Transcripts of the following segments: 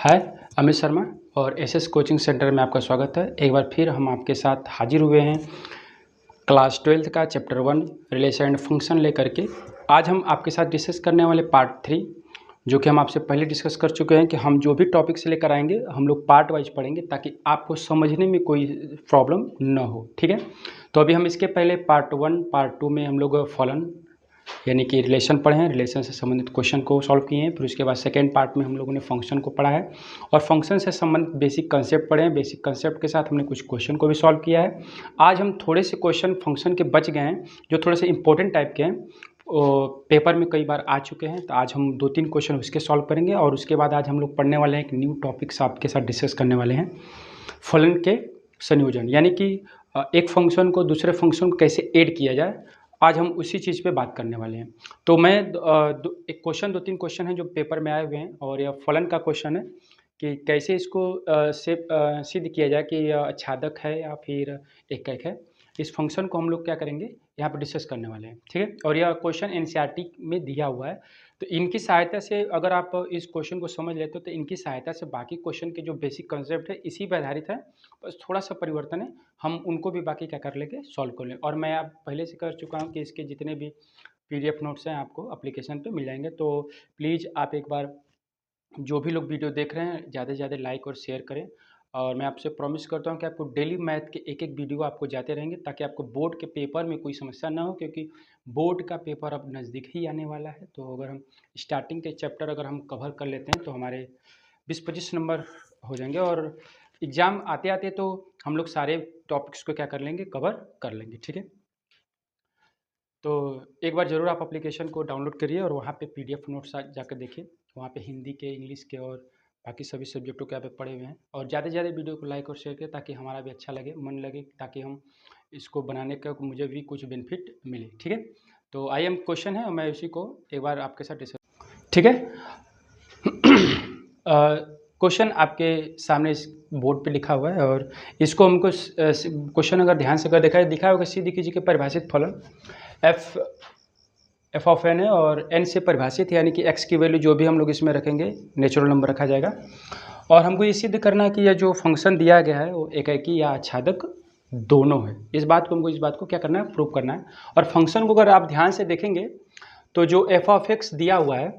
हाय, अमित शर्मा और SS coaching centre में आपका स्वागत है। एक बार फिर हम आपके साथ हाजिर हुए हैं क्लास 12th का चैप्टर 1 रिलेशन एंड फंक्शन लेकर के। आज हम आपके साथ डिस्कस करने वाले पार्ट 3, जो कि हम आपसे पहले डिस्कस कर चुके हैं कि हम जो भी टॉपिक से लेकर आएंगे हम लोग पार्ट वाइज पढ़ेंगे ताकि आपको समझने में कोई प्रॉब्लम न हो। ठीक है, तो अभी हम इसके पहले पार्ट 1 पार्ट 2 में हम लोग फलन यानी कि रिलेशन पढ़े हैं, रिलेशन से संबंधित क्वेश्चन को सॉल्व किए हैं। फिर उसके बाद सेकेंड पार्ट में हम लोगों ने फंक्शन को पढ़ा है और फंक्शन से संबंधित बेसिक कंसेप्ट पढ़े हैं। बेसिक कंसेप्ट के साथ हमने कुछ क्वेश्चन को भी सॉल्व किया है। आज हम थोड़े से क्वेश्चन फंक्शन के बच गए हैं जो थोड़े से इंपॉर्टेंट टाइप के हैं, पेपर में कई बार आ चुके हैं। तो आज हम 2-3 क्वेश्चन उसके सॉल्व करेंगे और उसके बाद आज हम लोग पढ़ने वाले हैं एक न्यू टॉपिक्स आपके साथ डिस्कस करने वाले हैं, फलन के संयोजन, यानी कि एक फंक्शन को दूसरे फंक्शन को कैसे ऐड किया जाए। आज हम उसी चीज़ पे बात करने वाले हैं। तो मैं एक क्वेश्चन 2-3 क्वेश्चन हैं जो पेपर में आए हुए हैं और यह फलन का क्वेश्चन है कि कैसे इसको सिद्ध किया जाए कि यह आच्छादक है या फिर एकक है। इस फंक्शन को हम लोग क्या करेंगे, यहाँ पे डिस्कस करने वाले हैं। ठीक है, और यह क्वेश्चन एनसीईआरटी में दिया हुआ है। तो इनकी सहायता से अगर आप इस क्वेश्चन को समझ लेते हो तो इनकी सहायता से बाकी क्वेश्चन के जो बेसिक कंसेप्ट है इसी पर आधारित है, बस थोड़ा सा परिवर्तन है, हम उनको भी बाकी क्या कर लेंगे, सॉल्व कर लें। और मैं आप पहले से कर चुका हूँ कि इसके जितने भी पीडीएफ नोट्स हैं आपको एप्लीकेशन पे मिल जाएंगे। तो प्लीज़ आप एक बार जो भी लोग वीडियो देख रहे हैं ज़्यादा से ज़्यादा लाइक और शेयर करें। और मैं आपसे प्रॉमिस करता हूँ कि आपको डेली मैथ के एक एक वीडियो आपको जाते रहेंगे ताकि आपको बोर्ड के पेपर में कोई समस्या ना हो, क्योंकि बोर्ड का पेपर अब नज़दीक ही आने वाला है। तो अगर हम स्टार्टिंग के चैप्टर अगर हम कवर कर लेते हैं तो हमारे 20-25 नंबर हो जाएंगे और एग्ज़ाम आते आते तो हम लोग सारे टॉपिक्स को क्या कर लेंगे, कवर कर लेंगे। ठीक है, तो एक बार ज़रूर आप एप्लीकेशन को डाउनलोड करिए और वहाँ पे पीडीएफ नोट्स जाकर देखिए। वहाँ पे हिंदी के, इंग्लिश के और बाकी सभी सब्जेक्टों के यहाँ पे पढ़े हुए हैं। और ज़्यादा से ज़्यादा वीडियो को लाइक और शेयर करें ताकि हमारा भी अच्छा लगे, मन लगे, ताकि हम इसको बनाने का मुझे भी कुछ बेनिफिट मिले। ठीक है, तो आई एम क्वेश्चन है और मैं उसी को एक बार आपके साथ डिस्कस। ठीक है, क्वेश्चन आपके सामने इस बोर्ड पे लिखा हुआ है और इसको हमको क्वेश्चन अगर ध्यान से कर दिखा होगा, सीधी कीजिए कि परिभाषित फलन एफ ऑफ एन है और एन से परिभाषित, यानी कि एक्स की वैल्यू जो भी हम लोग इसमें रखेंगे नेचुरल नंबर रखा जाएगा। और हमको ये सिद्ध करना है कि यह जो फंक्शन दिया गया है वो एकाकी या आच्छादक दोनों है। इस बात को क्या करना है, प्रूव करना है। और फंक्शन को अगर आप ध्यान से देखेंगे तो जो एफ ऑफ एक्स दिया हुआ है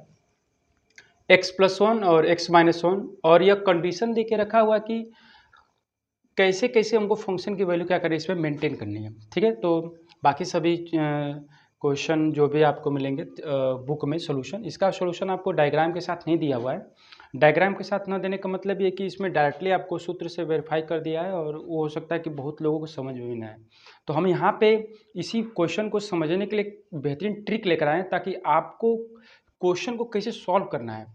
x+1 और x-1, और यह कंडीशन दे के रखा हुआ कि कैसे कैसे हमको फंक्शन की वैल्यू क्या करें, इसमें मेंटेन करनी है। ठीक है, तो बाकी सभी क्वेश्चन जो भी आपको मिलेंगे बुक में सोल्यूशन, इसका सोल्यूशन आपको डायग्राम के साथ नहीं दिया हुआ है। डायग्राम के साथ न देने का मतलब ये कि इसमें डायरेक्टली आपको सूत्र से वेरीफाई कर दिया है और वो हो सकता है कि बहुत लोगों को समझ में भी ना आए। तो हम यहाँ पे इसी क्वेश्चन को समझने के लिए बेहतरीन ट्रिक लेकर आए ताकि आपको क्वेश्चन को कैसे सॉल्व करना है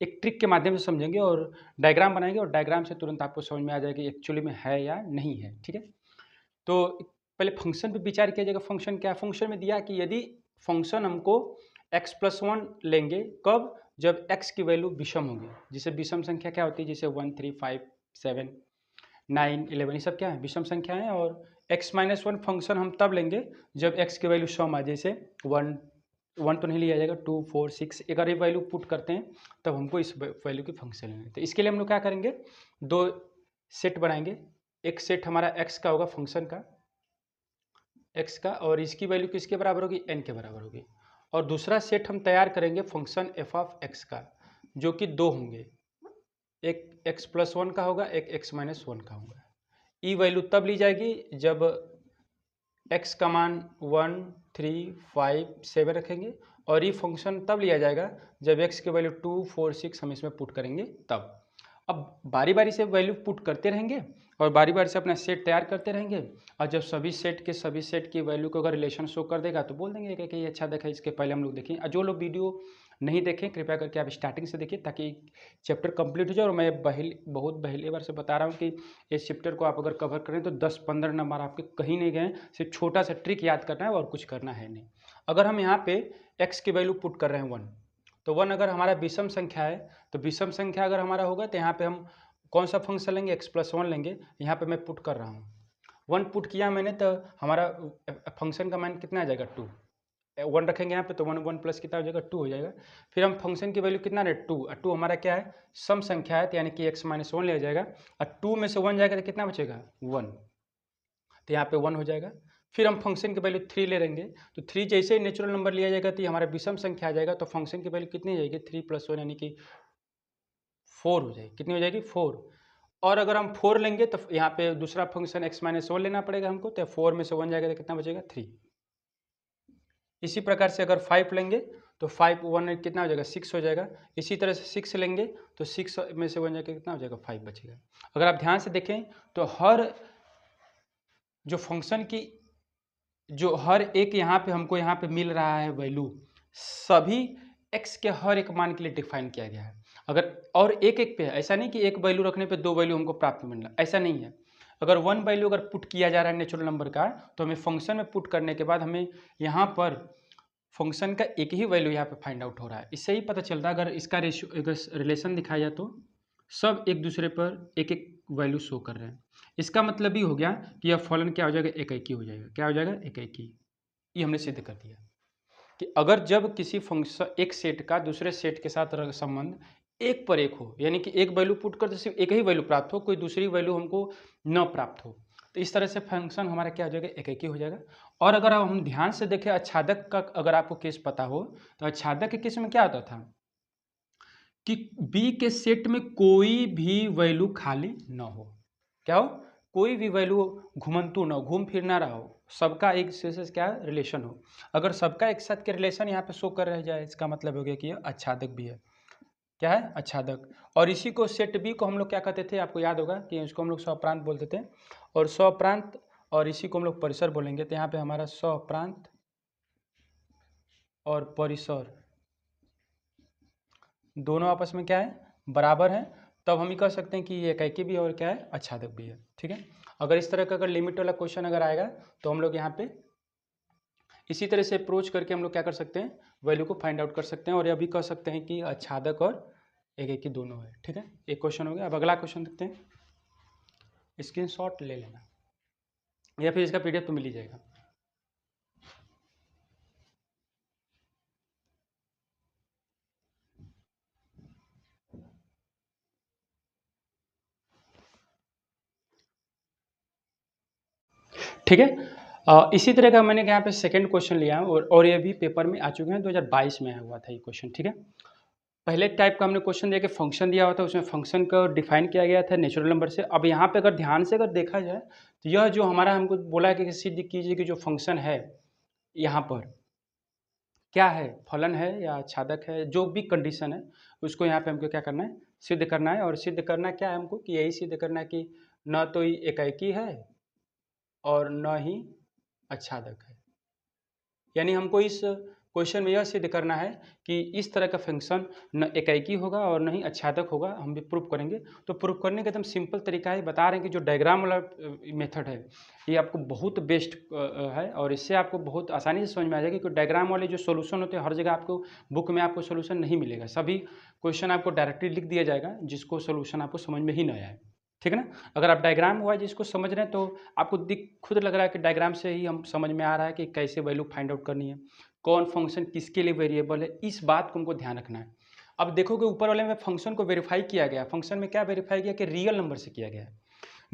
एक ट्रिक के माध्यम से समझेंगे और डायग्राम बनाएंगे और डायग्राम से तुरंत आपको समझ में आ जाएगा कि एक्चुअली में है या नहीं है। ठीक है, तो पहले फंक्शन पे विचार किया जाएगा। फंक्शन क्या, फंक्शन में दिया कि यदि फंक्शन हमको x+1 लेंगे, कब, जब x की वैल्यू विषम होगी। जिसे विषम संख्या क्या होती है, जैसे 1, 3, 5, 7, 9, 11, ये सब क्या है, विषम संख्या है। और x-1 फंक्शन हम तब लेंगे जब x की वैल्यू सम आ, जैसे 1 तो नहीं लिया जाएगा, 2, 4, 6, अगर ये वैल्यू पुट करते हैं तब हमको इस वैल्यू की फंक्शन लेना है। तो इसके लिए हम लोग क्या करेंगे, दो सेट बनाएंगे। एक सेट हमारा x का होगा, फंक्शन का x का, और इसकी वैल्यू किसके बराबर होगी, n के बराबर होगी। और दूसरा सेट हम तैयार करेंगे फंक्शन f ऑफ x का, जो कि दो होंगे, एक x+1 का होगा, एक x-1 का होगा। ई वैल्यू तब ली जाएगी जब x का मान 1, 3, 5, 7 रखेंगे, और ये फंक्शन तब लिया जाएगा जब x की वैल्यू 2, 4, 6 हम इसमें पुट करेंगे तब। अब बारी बारी से वैल्यू पुट करते रहेंगे और बारी बारी से अपना सेट तैयार करते रहेंगे, और जब सभी सेट की वैल्यू को अगर रिलेशन शो कर देगा तो बोल देंगे कि ये अच्छा देखा। इसके पहले हम लोग देखें, और जो लोग वीडियो नहीं देखें कृपया करके आप स्टार्टिंग से देखिए ताकि चैप्टर कंप्लीट हो जाए। और मैं बहुत पहली बार से बता रहा हूँ कि इस चैप्टर को आप अगर कवर करें तो 10-15 नंबर आपके कहीं नहीं गए। सिर्फ छोटा सा ट्रिक याद करना है और कुछ करना है नहीं। अगर हम यहाँ पे x की वैल्यू पुट कर रहे हैं 1, तो 1 अगर हमारा विषम संख्या है तो विषम संख्या अगर हमारा होगा तो यहाँ पे हम कौन सा फंक्शन लेंगे, x+1 लेंगे। यहाँ पे मैं पुट कर रहा हूँ 1, पुट किया मैंने तो हमारा फंक्शन का मान कितना आ जाएगा, 2। 1 रखेंगे यहाँ पे तो 1 प्लस कितना हो जाएगा 2 हो जाएगा। फिर हम फंक्शन की वैल्यू कितना रहे 2, और 2 हमारा क्या है सम संख्या है, तो यानी कि x-1 लिया जाएगा, और 2 में से 1 जाएगा तो कितना बचेगा 1, तो यहाँ पे 1 हो जाएगा। फिर हम फंक्शन की वैल्यू 3 ले लेंगे, तो 3 जैसे ही नेचुरल नंबर लिया जाएगा तो ये हमारा विषम संख्या आ जाएगा, तो फंक्शन की वैल्यू कितनी हो जाएगी 3 + 1 यानी कि 4 हो जाएगी। कितनी हो जाएगी 4। और अगर हम 4 लेंगे तो यहाँ पे दूसरा फंक्शन x-1 लेना पड़ेगा हमको, तो 4 में से 1 जाएगा तो कितना बचेगा 3। इसी प्रकार से अगर 5 लेंगे तो 5 1 कितना हो जाएगा 6 हो जाएगा। इसी तरह से 6 लेंगे तो 6 में से 1 जाकर कितना हो जाएगा 5 बचेगा। अगर आप ध्यान से देखें तो हर एक यहाँ पे हमको यहाँ पे मिल रहा है वैल्यू, सभी x के हर एक मान के लिए डिफाइन किया गया है। अगर और एक एक पे है, ऐसा नहीं कि एक वैल्यू रखने पे 2 वैल्यू हमको प्राप्त मिल रहा, ऐसा नहीं है। अगर 1 वैल्यू अगर पुट किया जा रहा है नेचुरल नंबर का, तो हमें फंक्शन में पुट करने के बाद हमें यहाँ पर फंक्शन का एक ही वैल्यू यहाँ पे फाइंड आउट हो रहा है। इससे ही पता चलता है अगर इसका रेशियो अगर रिलेशन दिखाया जाए तो सब एक दूसरे पर एक एक वैल्यू शो कर रहे हैं। इसका मतलब ये हो गया कि यह फलन क्या हो जाएगा एकाकी हो जाएगा। क्या हो जाएगा एकाकी। ये हमने सिद्ध कर दिया कि अगर जब किसी फंक्शन एक सेट का दूसरे सेट के साथ संबंध एक पर एक हो, यानी कि एक वैल्यू पुट कर तो सिर्फ एक ही वैल्यू प्राप्त हो, कोई दूसरी वैल्यू हमको न प्राप्त हो, तो इस तरह से फंक्शन हमारा क्या हो जाएगा एकाकी हो जाएगा। और अगर हम ध्यान से देखें आच्छादक का अगर आपको केस पता हो तो आच्छादक के केस में क्या होता था कि बी के सेट में कोई भी वैल्यू खाली न हो। क्या हो कोई भी वैल्यू घुमंतु न हो, घूम फिर ना रहा हो, सबका एक से क्या रिलेशन हो। अगर सबका एक साथ के रिलेशन यहाँ पे शो कर रह जाए इसका मतलब हो गया कि यह आच्छादक भी है। क्या है आच्छादक। और इसी को सेट बी को हम लोग क्या कहते थे आपको याद होगा कि इसको हम लोग स्वप्रांत बोलते थे, और स्वप्रांत और इसी को हम लोग परिसर बोलेंगे। तो यहाँ पे हमारा स्वप्रांत और परिसर दोनों आपस में क्या है बराबर है, तब हम ही कह सकते हैं कि ये एकाकी भी है और क्या है आच्छादक भी है। ठीक है। अगर इस तरह का अगर लिमिट वाला क्वेश्चन अगर आएगा तो हम लोग यहाँ पे इसी तरह से अप्रोच करके हम लोग क्या कर सकते हैं वैल्यू को फाइंड आउट कर सकते हैं, और यह भी कह सकते हैं कि आच्छादक और एकाकी दोनों है। ठीक है, एक क्वेश्चन हो गया। अब अगला क्वेश्चन देखते हैं, स्क्रीनशॉट ले लेना या फिर इसका पीडीएफ तो मिल ही जाएगा। ठीक है। इसी तरह का मैंने यहाँ पे सेकंड क्वेश्चन लिया है, और ये भी पेपर में आ चुके हैं, 2022 में आया हुआ था ये क्वेश्चन। ठीक है, पहले टाइप का हमने क्वेश्चन दिया कि फंक्शन दिया हुआ था, उसमें फंक्शन को डिफाइन किया गया था नेचुरल नंबर से। अब यहाँ पे अगर ध्यान से अगर देखा जाए तो यह जो हमारा हमको बोला है कि सिद्ध कीजिए कि जो फंक्शन है यहाँ पर क्या है फलन है या आच्छादक है, जो भी कंडीशन है उसको यहाँ पे हमको क्या करना है सिद्ध करना है। और सिद्ध करना क्या है हमको कि यही सिद्ध करना है कि न तो ये एकाकी है और न ही आच्छादक है। यानी हमको इस क्वेश्चन में यह सिद्ध करना है कि इस तरह का फंक्शन न एकाकी होगा और न ही आच्छादक होगा। हम भी प्रूफ करेंगे। तो प्रूफ करने का एकदम सिंपल तरीका है, बता रहे हैं कि जो डायग्राम वाला मेथड है ये आपको बहुत बेस्ट है, और इससे आपको बहुत आसानी से समझ में आ जाएगा कि डायग्राम वाले जो सोल्यूशन होते हैं हर जगह आपको बुक में आपको सोल्यूशन नहीं मिलेगा। सभी क्वेश्चन आपको डायरेक्टली लिख दिया जाएगा जिसको सोल्यूशन आपको समझ में ही नहीं आए। ठीक है ना। अगर आप डायग्राम वाइज इसको समझ रहे हैं तो आपको खुद लग रहा है कि डायग्राम से ही हम समझ में आ रहा है कि कैसे वैल्यू फाइंड आउट करनी है, कौन फंक्शन किसके लिए वेरिएबल है, इस बात को हमको ध्यान रखना है। अब देखोगे ऊपर वाले में फंक्शन को वेरीफाई किया गया, फंक्शन में क्या वेरीफाई किया कि रियल नंबर से किया गया है।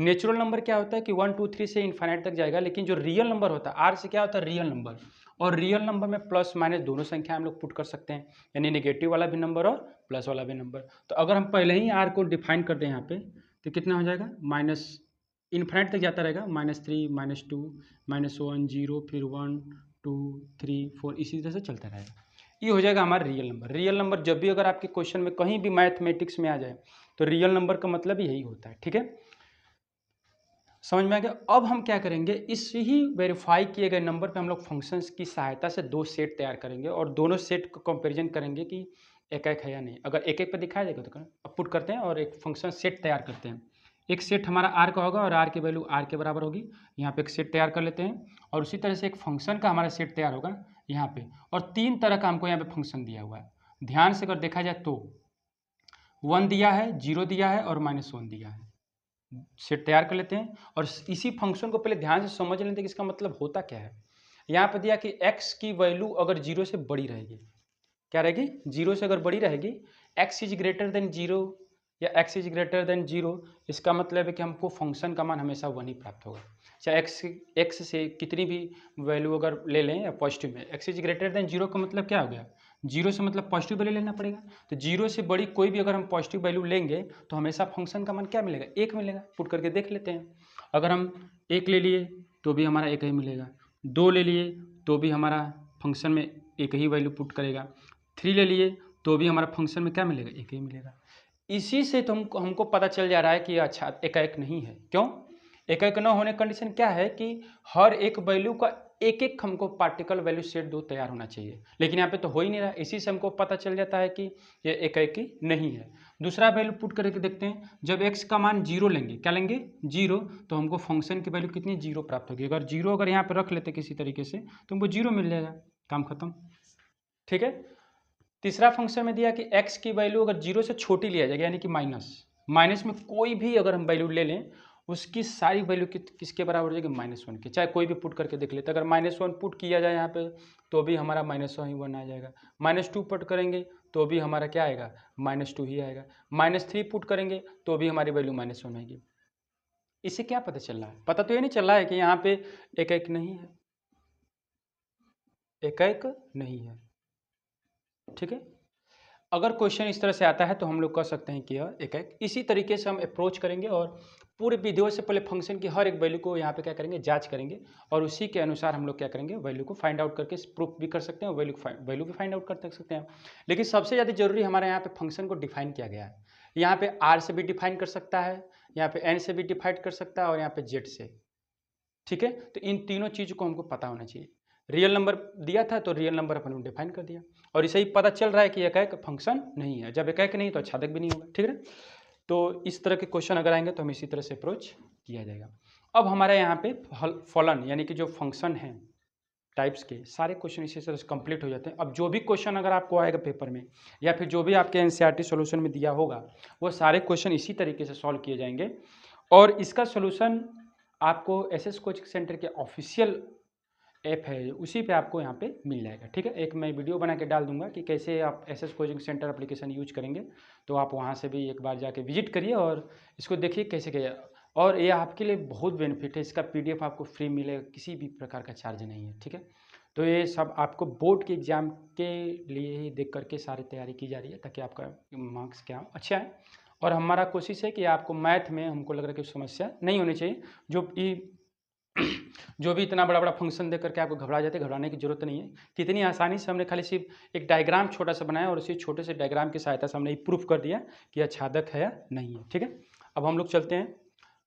नेचुरल नंबर क्या होता है कि 1 2 3 से इन्फाइनाइट तक जाएगा, लेकिन जो रियल नंबर होता है आर से क्या होता है रियल नंबर, और रियल नंबर में प्लस माइनस दोनों संख्या हम लोग पुट कर सकते हैं, यानी नेगेटिव वाला भी नंबर और प्लस वाला भी नंबर। तो अगर हम पहले ही आर को डिफाइन कर दें यहाँ पे तो कितना हो जाएगा माइनस इन्फाइनाइट तक जाता रहेगा, -3 -2 -1 0 फिर 1 2 3 4 इसी तरह से चलता रहेगा। ये हो जाएगा हमारा रियल नंबर। रियल नंबर जब भी अगर आपके क्वेश्चन में कहीं भी मैथमेटिक्स में आ जाए तो रियल नंबर का मतलब यही होता है। ठीक है, समझ में आ गया। अब हम क्या करेंगे इस ही वेरीफाई किए गए नंबर पे हम लोग फंक्शंस की सहायता से दो सेट तैयार करेंगे और दोनों सेट को कंपैरिजन करेंगे कि एक एक है या नहीं। अगर एक एक पे दिखाया जाएगा तो अब पुट करते हैं और एक फंक्शन सेट तैयार करते हैं। एक सेट हमारा आर का होगा और आर की वैल्यू आर के बराबर होगी। यहाँ पे एक सेट तैयार कर लेते हैं और उसी तरह से एक फंक्शन का हमारा सेट तैयार होगा यहाँ पे, और 3 तरह का हमको यहाँ पे फंक्शन दिया हुआ है। ध्यान से अगर देखा जाए तो 1 दिया है, 0 दिया है और -1 दिया है। सेट तैयार कर लेते हैं और इसी फंक्शन को पहले ध्यान से समझ लेते हैं कि इसका मतलब होता क्या है। यहाँ पे दिया कि x की वैल्यू अगर 0 से बड़ी रहेगी, क्या रहेगी, 0 से अगर बड़ी रहेगी, x इज ग्रेटर देन 0 या x इज ग्रेटर देन 0, इसका मतलब है कि हमको फंक्शन का मान हमेशा 1 ही प्राप्त होगा। चाहे x से कितनी भी वैल्यू अगर ले लें या पॉजिटिव में, x इज ग्रेटर देन 0 का मतलब क्या हो गया, 0 से मतलब पॉजिटिव वैल्यू लेना पड़ेगा। तो 0 से बड़ी कोई भी अगर हम पॉजिटिव वैल्यू लेंगे तो हमेशा फंक्शन का मान क्या मिलेगा, 1 मिलेगा। पुट करके देख लेते हैं। अगर हम 1 ले लिए तो भी हमारा 1 ही मिलेगा, 2 ले लिए तो भी हमारा फंक्शन में 1 ही वैल्यू पुट करेगा, 3 ले लिए तो भी हमारा फंक्शन में क्या मिलेगा, 1 ही मिलेगा। इसी से तो हमको पता चल जा रहा है कि अच्छा एकाएक नहीं है। क्यों, एकाएक न होने कंडीशन क्या है कि हर एक वैल्यू का एक एक हमको पार्टिकल वैल्यू सेट 2 तैयार होना चाहिए, लेकिन यहाँ पे तो हो ही नहीं रहा। इसी से हमको पता चल जाता है कि ये एकाएकी नहीं है। दूसरा वैल्यू पुट करके देखते हैं। जब x का मान 0 लेंगे, क्या लेंगे, 0, तो हमको फंक्शन की वैल्यू कितनी, 0 प्राप्त होगी। अगर 0 अगर यहाँ पे रख लेते किसी तरीके से तो हमको 0 मिल जाएगा, काम खत्म। ठीक है। तीसरा फंक्शन में दिया कि x की वैल्यू अगर 0 से छोटी लिया जाएगा, यानी कि माइनस में कोई भी अगर हम वैल्यू ले लें उसकी सारी वैल्यू किसके बराबर हो जाएगी, -1 के। चाहे कोई भी पुट करके देख लेते, अगर -1 पुट किया जाए यहाँ पे तो भी हमारा -1 आ जाएगा। -2 पुट करेंगे तो भी हमारा क्या आएगा, -2 ही आएगा। -3 पुट करेंगे तो भी हमारी वैल्यू -1 आएगी। इससे क्या पता चल रहा है, पता तो ये नहीं चल रहा है कि यहाँ पे एकाएक नहीं है, एकाएक नहीं है। ठीक है। अगर क्वेश्चन इस तरह से आता है तो हम लोग कह सकते हैं कि यह एकाएक। इसी तरीके से हम अप्रोच करेंगे और पूरे वीडियो से पहले फंक्शन की हर एक वैल्यू को यहाँ पे क्या करेंगे, जांच करेंगे, और उसी के अनुसार हम लोग क्या करेंगे, वैल्यू को फाइंड आउट करके प्रूफ भी कर सकते हैं और वैल्यू भी फाइंड आउट कर सकते हैं। लेकिन सबसे ज़्यादा जरूरी हमारे यहाँ पे फंक्शन को डिफाइन किया गया है। यहाँ पे r से भी डिफाइन कर सकता है, यहाँ पे n से भी डिफाइन कर सकता है, और यहाँ पे z से। ठीक है। तो इन तीनों चीज़ों को हमको पता होना चाहिए। रियल नंबर दिया था तो रियल नंबर अपन डिफाइन कर दिया, और इसे ही पता चल रहा है कि एकाएक फंक्शन नहीं है। जब एकाएक नहीं तो आच्छादक भी नहीं होगा। ठीक है। तो इस तरह के क्वेश्चन अगर आएंगे तो हम इसी तरह से अप्रोच किया जाएगा। अब हमारे यहाँ पे फलन यानी कि जो फंक्शन है टाइप्स के सारे क्वेश्चन इसी तरह से कंप्लीट हो जाते हैं। अब जो भी क्वेश्चन अगर आपको आएगा पेपर में या फिर जो भी आपके एनसीईआरटी सॉल्यूशन में दिया होगा वो सारे क्वेश्चन इसी तरीके से सॉल्व किए जाएंगे, और इसका सॉल्यूशन आपको एसएस कोचिंग सेंटर के ऑफिशियल ऐप है उसी पे आपको यहाँ पे मिल जाएगा। ठीक है। एक मैं वीडियो बना के डाल दूंगा कि कैसे आप SS coaching centre application use करेंगे, तो आप वहाँ से भी एक बार जाके विजिट करिए और इसको देखिए कैसे किया। और ये आपके लिए बहुत बेनिफिट है, इसका पीडीएफ आपको फ्री मिलेगा, किसी भी प्रकार का चार्ज नहीं है। ठीक है। तो ये सब आपको बोर्ड के एग्जाम के लिए ही देख करके सारी तैयारी की जा रही है ताकि आपका मार्क्स क्या अच्छा है। और हमारा कोशिश है कि आपको मैथ में हमको लग रहा है कि समस्या नहीं होनी चाहिए। जो भी इतना बड़ा बड़ा फंक्शन देख करके आपको घबरा जाते, घबराने की जरूरत नहीं है। कितनी आसानी से हमने खाली सिर्फ एक डायग्राम छोटा सा बनाया और उसी छोटे से डायग्राम की सहायता से हमने ये प्रूफ कर दिया कि आच्छादक है या नहीं है। ठीक है। अब हम लोग चलते हैं,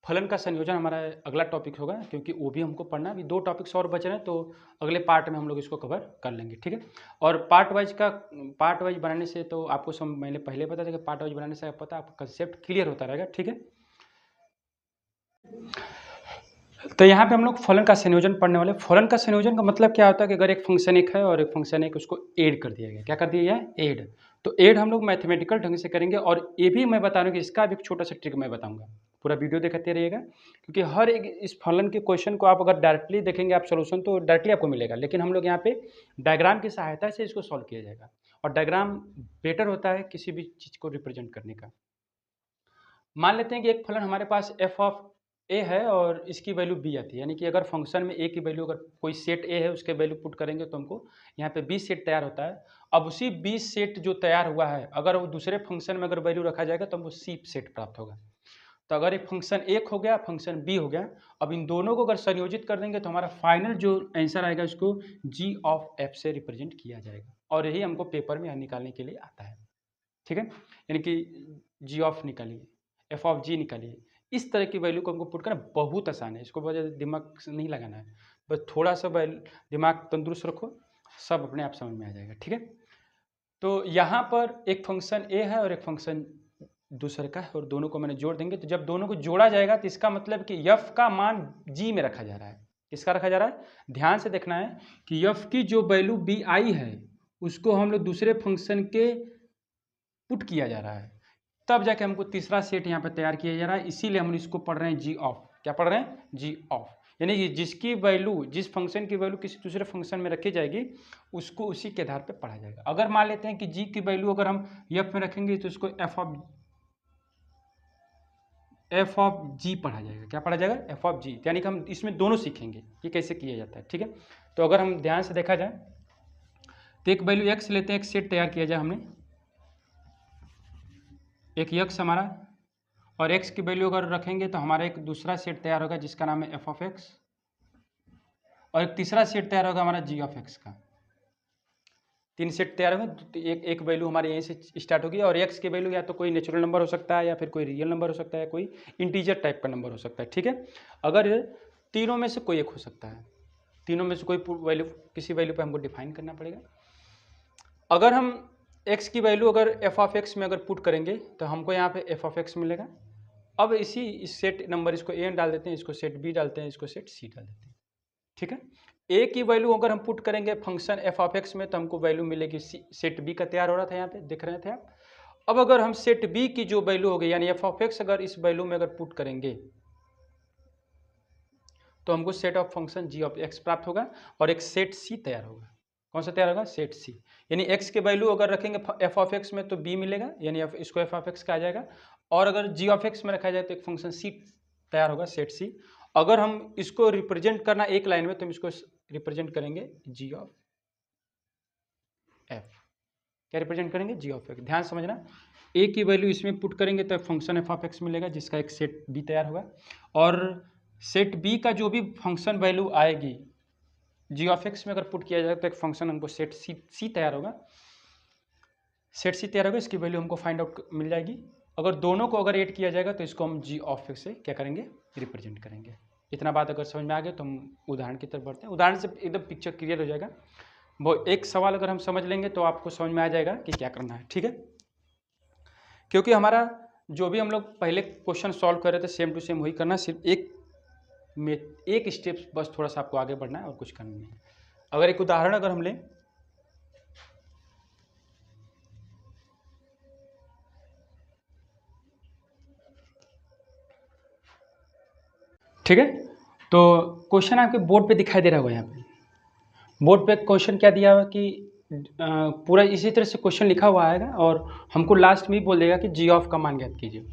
फलन का संयोजन हमारा अगला टॉपिक होगा, क्योंकि वो भी हमको पढ़ना है। अभी 2 टॉपिक्स और बच रहे हैं, तो अगले पार्ट में हम लोग इसको कवर कर लेंगे। ठीक है। और पार्ट वाइज बनाने से तो आपको सब मैंने पहले बता दिया कि पार्ट वाइज बनाने से पता आपका कंसेप्ट क्लियर होता रहेगा। ठीक है। तो यहाँ पे हम लोग फलन का संयोजन पढ़ने वाले। फलन का संयोजन का मतलब क्या होता है कि अगर एक फंक्शन एक है और एक फंक्शन एक, उसको ऐड कर दिया गया। क्या कर दिया गया, ऐड। तो ऐड हम लोग मैथमेटिकल ढंग से करेंगे, और ये भी मैं बता रहा हूँ कि इसका भी एक छोटा सा ट्रिक मैं बताऊंगा। पूरा वीडियो देखते रहिएगा, क्योंकि हर एक इस फलन के क्वेश्चन को आप अगर डायरेक्टली देखेंगे आप सोल्यूशन तो डायरेक्टली आपको मिलेगा, लेकिन हम लोग यहाँ पे डायग्राम की सहायता से इसको सॉल्व किया जाएगा। और डायग्राम बेटर होता है किसी भी चीज़ को रिप्रेजेंट करने का। मान लेते हैं कि एक फलन हमारे पास एफ ऑफ ए है और इसकी वैल्यू बी आती है, यानी कि अगर फंक्शन में ए की वैल्यू अगर कोई सेट ए है उसके वैल्यू पुट करेंगे तो हमको यहाँ पे बी सेट तैयार होता है। अब उसी बी सेट जो तैयार हुआ है अगर वो दूसरे फंक्शन में अगर वैल्यू रखा जाएगा तो हमको सी सेट प्राप्त होगा। तो अगर एक फंक्शन एक हो गया, फंक्शन बी हो गया, अब इन दोनों को अगर संयोजित कर देंगे तो हमारा फाइनल जो आंसर आएगा उसको जी ऑफ एफ से रिप्रेजेंट किया जाएगा, और यही हमको पेपर में निकालने के लिए आता है। ठीक है। यानी कि जी ऑफ निकालिए, एफ ऑफ जी निकालिए, इस तरह की वैल्यू को हमको पुट करना बहुत आसान है। इसको बहुत ज़्यादा दिमाग नहीं लगाना है, बस थोड़ा सा दिमाग तंदुरुस्त रखो, सब अपने आप समझ में आ जाएगा। ठीक है। तो यहाँ पर एक फंक्शन ए है और एक फंक्शन दूसरे का है, और दोनों को मैंने जोड़ देंगे। तो जब दोनों को जोड़ा जाएगा तो इसका मतलब कि यफ का मान जी में रखा जा रहा है। किसका रखा जा रहा है, ध्यान से देखना है कि यफ की जो वैल्यू बी आई है उसको हम लोग दूसरे फंक्शन के पुट किया जा रहा है, तब जाके हमको तीसरा सेट यहाँ पे तैयार किया जा रहा है। इसीलिए हम इसको पढ़ रहे हैं जी ऑफ। क्या पढ़ रहे हैं, जी ऑफ। यानी कि जिसकी वैल्यू, जिस फंक्शन की वैल्यू किसी दूसरे फंक्शन में रखी जाएगी उसको उसी के आधार पे पढ़ा जाएगा। अगर मान लेते हैं कि जी की वैल्यू अगर हम एफ में रखेंगे तो उसको एफ ऑफ जी पढ़ा जाएगा। क्या पढ़ा जाएगा? एफ ऑफ जी। यानी कि हम इसमें दोनों सीखेंगे ये कैसे किया जाता है, ठीक है। तो अगर हम ध्यान से देखा जाए तो एक वैल्यू एक्स लेते हैं, एक सेट तैयार किया जाए हमने, एक एक्स हमारा, और एक्स की वैल्यू अगर रखेंगे तो हमारा एक दूसरा सेट तैयार होगा जिसका नाम है एफ ऑफ एक्स, और एक तीसरा सेट तैयार होगा हमारा जी ऑफ एक्स का। तीन सेट तैयार होंगे तो एक वैल्यू हमारे यहीं से स्टार्ट होगी, और एक्स की वैल्यू या तो कोई नेचुरल नंबर हो सकता है या फिर कोई रियल नंबर हो सकता है, कोई इंटीजर टाइप का नंबर हो सकता है, ठीक है। अगर तीनों में से कोई एक हो सकता है, तीनों में से कोई वैल्यू, किसी वैल्यू पे हमको डिफाइन करना पड़ेगा। अगर हम x की वैल्यू अगर f ऑफ x में अगर पुट करेंगे तो हमको यहाँ पे f ऑफ x मिलेगा। अब इस सेट नंबर, इसको a डाल देते हैं, इसको सेट b डालते हैं, इसको सेट c डाल देते हैं, ठीक है। a की वैल्यू अगर हम पुट करेंगे फंक्शन f ऑफ x में तो हमको वैल्यू मिलेगी सेट b का तैयार हो रहा था, यहाँ पे देख रहे थे आप। अब अगर हम सेट b की जो वैल्यू होगी यानी f ऑफ x अगर इस वैल्यू में अगर पुट करेंगे तो हमको set of function g of x प्राप्त होगा और एक सेट c तैयार होगा। कौन सा तैयार होगा? सेट सी। यानी x के वैल्यू अगर रखेंगे f ऑफ x में तो b मिलेगा, यानी इसको f ऑफ x का आ जाएगा, और अगर g ऑफ x में रखा जाए तो एक फंक्शन c तैयार होगा, सेट c। अगर हम इसको रिप्रेजेंट करना एक लाइन में तो हम इसको रिप्रेजेंट करेंगे g ऑफ f। क्या रिप्रेजेंट करेंगे? g of f। ध्यान समझना, a की वैल्यू इसमें पुट करेंगे तो फंक्शन f ऑफ x मिलेगा जिसका एक सेट b तैयार होगा, और सेट b का जो भी फंक्शन वैल्यू आएगी जी ऑफ एक्स में अगर पुट किया जाए तो एक फंक्शन हमको सेट सी तैयार होगा, सेट सी तैयार होगा, इसकी वैल्यू हमको फाइंड आउट मिल जाएगी। अगर दोनों को अगर ऐड किया जाएगा तो इसको हम जी ऑफ एक्स से क्या करेंगे? रिप्रेजेंट करेंगे। इतना बात अगर समझ में आ गया तो हम उदाहरण की तरफ बढ़ते हैं। उदाहरण से एकदम पिक्चर क्लियर हो जाएगा। वो एक सवाल अगर हम समझ लेंगे तो आपको समझ में आ जाएगा कि क्या करना है, ठीक है। क्योंकि हमारा जो भी हम लोग पहले क्वेश्चन सॉल्व कर रहे थे सेम टू सेम वही करना, सिर्फ एक स्टेप बस थोड़ा सा आपको आगे बढ़ना है और कुछ करना नहीं है। अगर एक उदाहरण अगर हम लें, ठीक है, तो क्वेश्चन आपके बोर्ड पे दिखाई दे रहा होगा। यहाँ पे बोर्ड पे क्वेश्चन क्या दिया हुआ कि पूरा इसी तरह से क्वेश्चन लिखा हुआ आएगा और हमको लास्ट में ही बोल देगा कि जी ऑफ का मान ज्ञात कीजिए,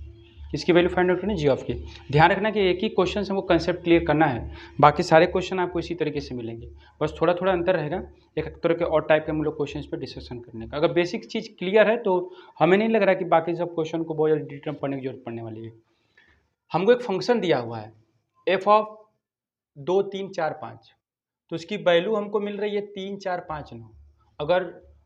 इसकी वैल्यू फाइंड आउट करनी जी ऑफ की। ध्यान रखना कि एक ही क्वेश्चन से हमको कंसेप्ट क्लियर करना है, बाकी सारे क्वेश्चन आपको इसी तरीके से मिलेंगे, बस थोड़ा थोड़ा अंतर रहेगा एक तरह के और टाइप के हम लोग क्वेश्चन पे डिस्कशन करने का। अगर बेसिक चीज़ क्लियर है तो हमें नहीं लग रहा कि बाकी सब क्वेश्चन को बहुत ज़्यादा डिटेल में पढ़ने की जरूरत पड़ने वाली है। हमको एक फंक्शन दिया हुआ है एफ ऑफ 2 3 4 5, तो उसकी वैल्यू हमको मिल रही है 3 4 5 9। अगर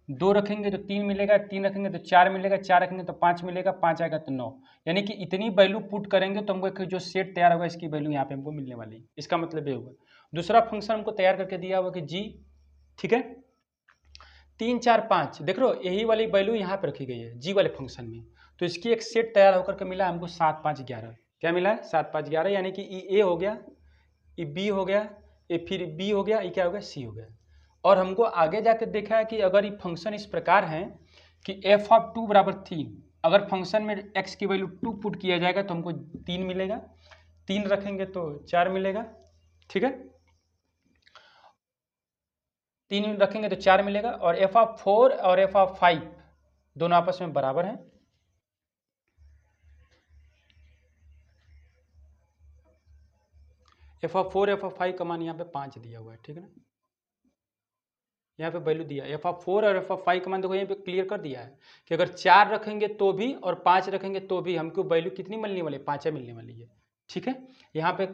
2 रखेंगे तो 3 मिलेगा, 3 रखेंगे तो 4 मिलेगा, 4 रखेंगे तो 5 मिलेगा, 5 आएगा तो 9। यानी कि इतनी वैल्यू पुट करेंगे तो हमको एक जो सेट तैयार होगा इसकी वैल्यू यहाँ पे हमको मिलने वाली है। इसका मतलब ये होगा। दूसरा फंक्शन हमको तैयार करके दिया हुआ कि जी, ठीक है, 3 4 5 देख लो यही वाली वैल्यू यहाँ पे रखी गई है जी वाले फंक्शन में, तो इसकी एक सेट तैयार होकर के मिला हमको 7 5 11। क्या मिला है? 7 5 11, यानी कि ए हो गया, ये बी हो गया, ये फिर बी हो गया, ये क्या हो गया? सी हो गया। और हमको आगे जाकर देखा है कि अगर ये फंक्शन इस प्रकार है कि एफ ऑफ 2 बराबर 3, अगर फंक्शन में एक्स की वैल्यू 2 पुट किया जाएगा तो हमको 3 मिलेगा, 3 रखेंगे तो 4 मिलेगा, ठीक है, 3 रखेंगे तो 4 मिलेगा। और एफ ऑफ 4 और एफ ऑफ 5 दोनों आपस में बराबर हैं, एफ ऑफ 4 एफ ऑफ 5 का मान यहाँ पे 5 दिया हुआ है, ठीक है ना, यहाँ पे वैल्यू दिया एफ ऑफ 4 और एफ ऑफ 5 का मान देखो यहाँ पे क्लियर कर दिया है कि अगर 4 रखेंगे तो भी और 5 रखेंगे तो भी हमको वैल्यू कितनी मिलने वाली है? 5 मिलने वाली है, ठीक है। यहाँ पे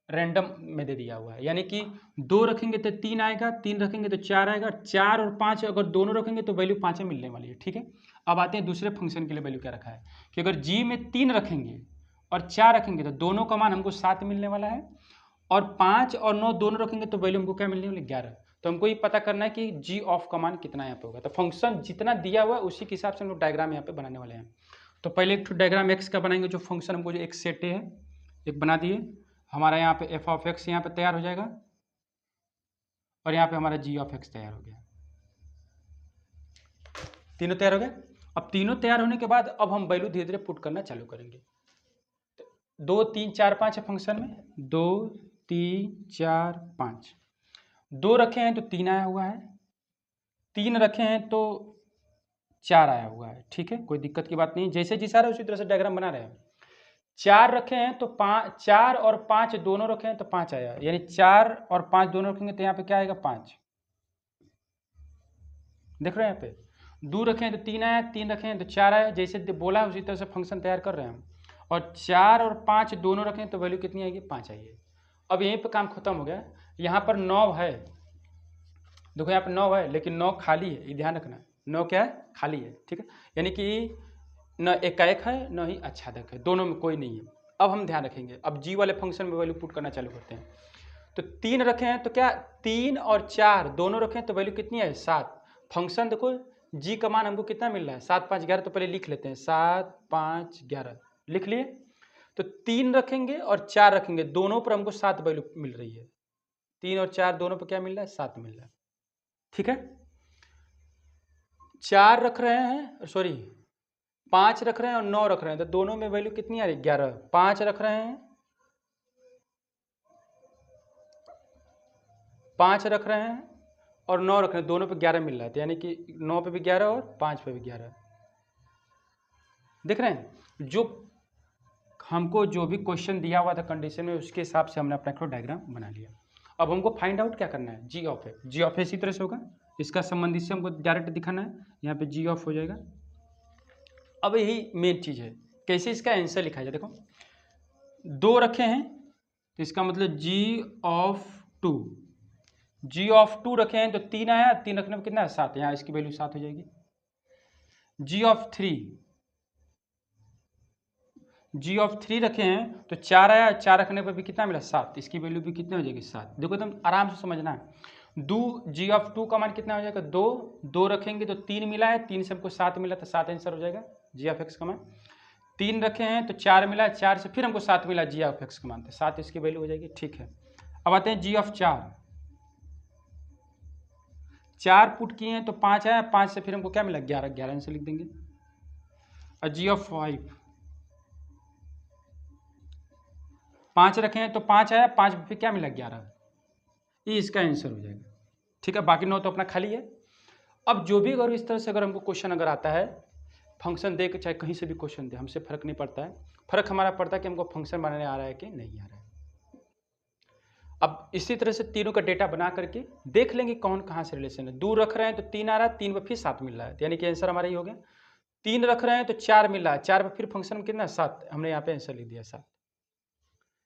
रैंडम में दे दिया हुआ है, यानी कि 2 रखेंगे तो 3 आएगा, 3 रखेंगे तो 4 आएगा, 4 और 5 अगर दोनों रखेंगे तो वैल्यू 5 मिलने वाली है, ठीक है। अब आते हैं दूसरे फंक्शन के लिए वैल्यू क्या रखा है कि अगर जी में 3 रखेंगे और 4 रखेंगे तो दोनों का मान हमको 7 मिलने वाला है, और 5 और 9 दोनों रखेंगे तो वैल्यू हमको क्या मिलने वाली? 11। तो हमको ये पता करना है कि जी ऑफ का मान कितना यहाँ पे होगा। तो फंक्शन जितना दिया हुआ है उसी के हिसाब से हम लोग डायग्राम यहाँ पे बनाने वाले हैं। तो पहले एक डायग्राम एक्स का बनाएंगे, जो फंक्शन हमको जो एक सेट है एक बना दिए, हमारा यहाँ पे एफ ऑफ एक्स यहाँ पे तैयार हो जाएगा और यहाँ पे हमारा जी ऑफ एक्स तैयार हो गया, तीनों तैयार हो गए। अब तीनों तैयार होने के बाद अब हम वैल्यू धीरे धीरे पुट करना चालू करेंगे। 2 3 4 5 है फंक्शन में, 2 3 4 5, 2 रखे हैं तो 3 आया हुआ है, 3 रखे हैं तो 4 आया हुआ है। ठीक है, कोई दिक्कत की बात नहीं, जैसे जिस आ रहा है उसी तरह से डायग्राम बना रहे हैं। 4 रखे हैं तो 5, 4 और 5 दोनों रखे हैं तो 5 आया, यानी 4 और 5 दोनों रखेंगे तो यहाँ पे क्या आएगा 5। देख रहे हैं यहाँ पे 2 रखे हैं तो 3 आया, 3 रखे हैं तो 4 आया, जैसे बोला है उसी तरह से फंक्शन तैयार कर रहे हैं हम। और 4 और 5 दोनों रखें तो वैल्यू कितनी आएगी 5 आएगी। अब यहीं पे काम खत्म हो गया। यहाँ पर 9 है, देखो यहाँ पे 9 है लेकिन 9 खाली है, ये ध्यान रखना। 9 क्या है, खाली है। ठीक है, यानी कि न एकाएक है न ही आच्छादक है, दोनों में कोई नहीं है। अब हम ध्यान रखेंगे, अब जी वाले फंक्शन में वैल्यू पुट करना चालू करते हैं। तो 3 रखे हैं तो क्या 3 और 4 दोनों रखे हैं तो वैल्यू कितनी है 7। फंक्शन देखो जी का मान हमको कितना मिल रहा है 7 5 11, तो पहले लिख लेते हैं 7 5 11 लिख लिए। तो 3 रखेंगे और 4 रखेंगे, दोनों पर हमको 7 वैल्यू मिल रही है। 3 और 4 दोनों पर क्या मिल रहा है 7 मिल रहा है। ठीक है, 4 रख रहे हैं, सॉरी 5 रख रहे हैं और 9 रख रहे हैं, तो दोनों में वैल्यू कितनी आ रही है 11। 5 रख रहे हैं, 5 रख रहे हैं और 9 रख रहे हैं, दोनों पे 11 मिल रहा है, यानी कि 9 पे भी 11 और 5 पे भी 11। देख रहे हैं, जो हमको जो भी क्वेश्चन दिया हुआ था कंडीशन में उसके हिसाब से हमने अपना डायग्राम बना लिया। अब हमको फाइंड आउट क्या करना है G of X. G of इसी तरह से होगा, इसका संबंध इससे हमको डायरेक्ट दिखाना है, यहाँ पे जी ऑफ हो जाएगा। अब यही मेन चीज है, कैसे इसका आंसर लिखा जाए। देखो 2 रखे हैं तो इसका मतलब जी ऑफ 2, जी ऑफ 2 रखे हैं तो 3 आया, 3 रखने में कितना है 7, यहाँ इसकी वैल्यू 7 हो जाएगी। जी ऑफ 3, जी ऑफ 3 रखे हैं तो 4 आया, 4 रखने पर भी कितना मिला 7, इसकी वैल्यू भी कितनी हो जाएगी 7। देखो तुम आराम से समझना है। जी ऑफ 2 का मान कितना हो जाएगा 2, 2 रखेंगे तो 3 मिला है, 3 से हमको 7 मिला तो 7 आंसर हो जाएगा जी ऑफ एक्स का मान। 3 रखे हैं तो 4 मिला, 4 से फिर हमको 7 मिला, जी ऑफ एक्स का मान, तो 7 इसकी वैल्यू हो जाएगी। ठीक है, अब आते हैं जी ऑफ 4 पुट किए हैं तो 5 आया, 5 से फिर हमको क्या मिला 11, 11 आंसर लिख देंगे। और जी ऑफ 5 रखे हैं तो 5 आया, 5 फिर क्या मिला 11, ये इसका आंसर हो जाएगा। ठीक है, बाकी 9 तो अपना खाली है। अब जो भी अगर इस तरह से अगर हमको क्वेश्चन अगर आता है फंक्शन दे के, चाहे कहीं से भी क्वेश्चन दे, हमसे फर्क नहीं पड़ता है, फर्क हमारा पड़ता है कि हमको फंक्शन बनाने आ रहा है कि नहीं आ रहा है। अब इसी तरह से तीनों का डेटा बना करके देख लेंगे कौन कहाँ से रिलेशन है। 2 रख रहे हैं तो 3 आ रहा है, 3 पर फिर 7 मिल रहा है, यानी कि आंसर हमारा ही हो गया। 3 रख रहे हैं तो 4 मिल रहा है, 4 पर फिर फंक्शन में कितना 7, हमने यहाँ पे आंसर लिख दिया 7,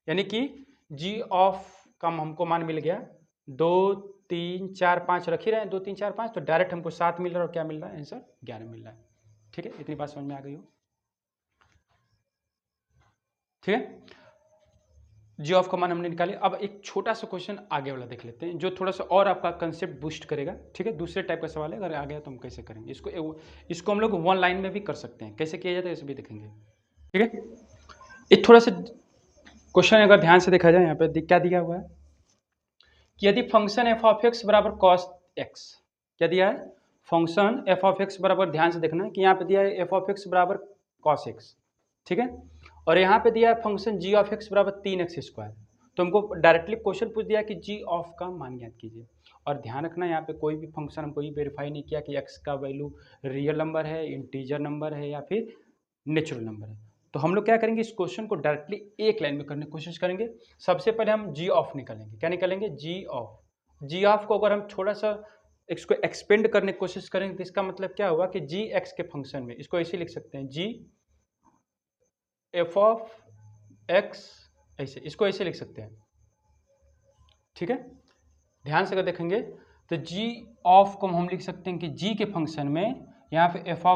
यानी कि जी ऑफ का हमको मान मिल गया 2 3 4 5 रख ही रहे हैं, 2 3 4 5, तो डायरेक्ट हमको 7 मिल रहा है और क्या मिल रहा है आंसर 11 मिल रहा है। ठीक है, इतनी बात समझ में आ गई हो। ठीक है, जी ऑफ का मान हमने निकाले। अब एक छोटा सा क्वेश्चन आगे वाला देख लेते हैं जो थोड़ा सा और आपका कंसेप्ट बूस्ट करेगा। ठीक है, दूसरे टाइप का सवाल है, अगर आ गया तो हम कैसे करेंगे इसको हम लोग 1 लाइन में भी कर सकते हैं, कैसे किया जाता है इसे भी देखेंगे। ठीक है, एक थोड़ा सा क्वेश्चन अगर ध्यान से देखा जाए, यहाँ पे क्या दिया हुआ है कि यदि फंक्शन एफ ऑफ एक्स बराबर कॉस एक्स, क्या दिया है फंक्शन एफ ऑफ एक्स बराबर, ध्यान से देखना कि यहाँ पे दिया है एफ ऑफ एक्स बराबर कॉस एक्स। ठीक है, और यहाँ पे दिया है फंक्शन जी ऑफ एक्स बराबर 3x²। तो हमको डायरेक्टली क्वेश्चन पूछ दिया कि जी ऑफ का मान ज्ञात कीजिए। और ध्यान रखना यहाँ पे कोई भी फंक्शन हमको ये वेरीफाई नहीं किया कि x का वैल्यू रियल नंबर है, इंटीजर नंबर है या फिर नेचुरल नंबर है। तो हम लोग क्या करेंगे, इस क्वेश्चन को डायरेक्टली एक लाइन में करने की कोशिश करेंगे। सबसे पहले हम जी ऑफ निकालेंगे। क्या निकालेंगे, जी ऑफ। जी ऑफ को अगर हम थोड़ा सा इसको एक्सपेंड करने की कोशिश करेंगे तो इसका मतलब क्या हुआ कि जी एक्स के फंक्शन में, इसको ऐसे लिख सकते हैं जी एफ ऑफ एक्स, ऐसे इसको ऐसे लिख सकते हैं। ठीक है, ध्यान से अगर देखेंगे तो जी ऑफ को हम लिख सकते हैं कि जी के फंक्शन में यहाँ पे एफ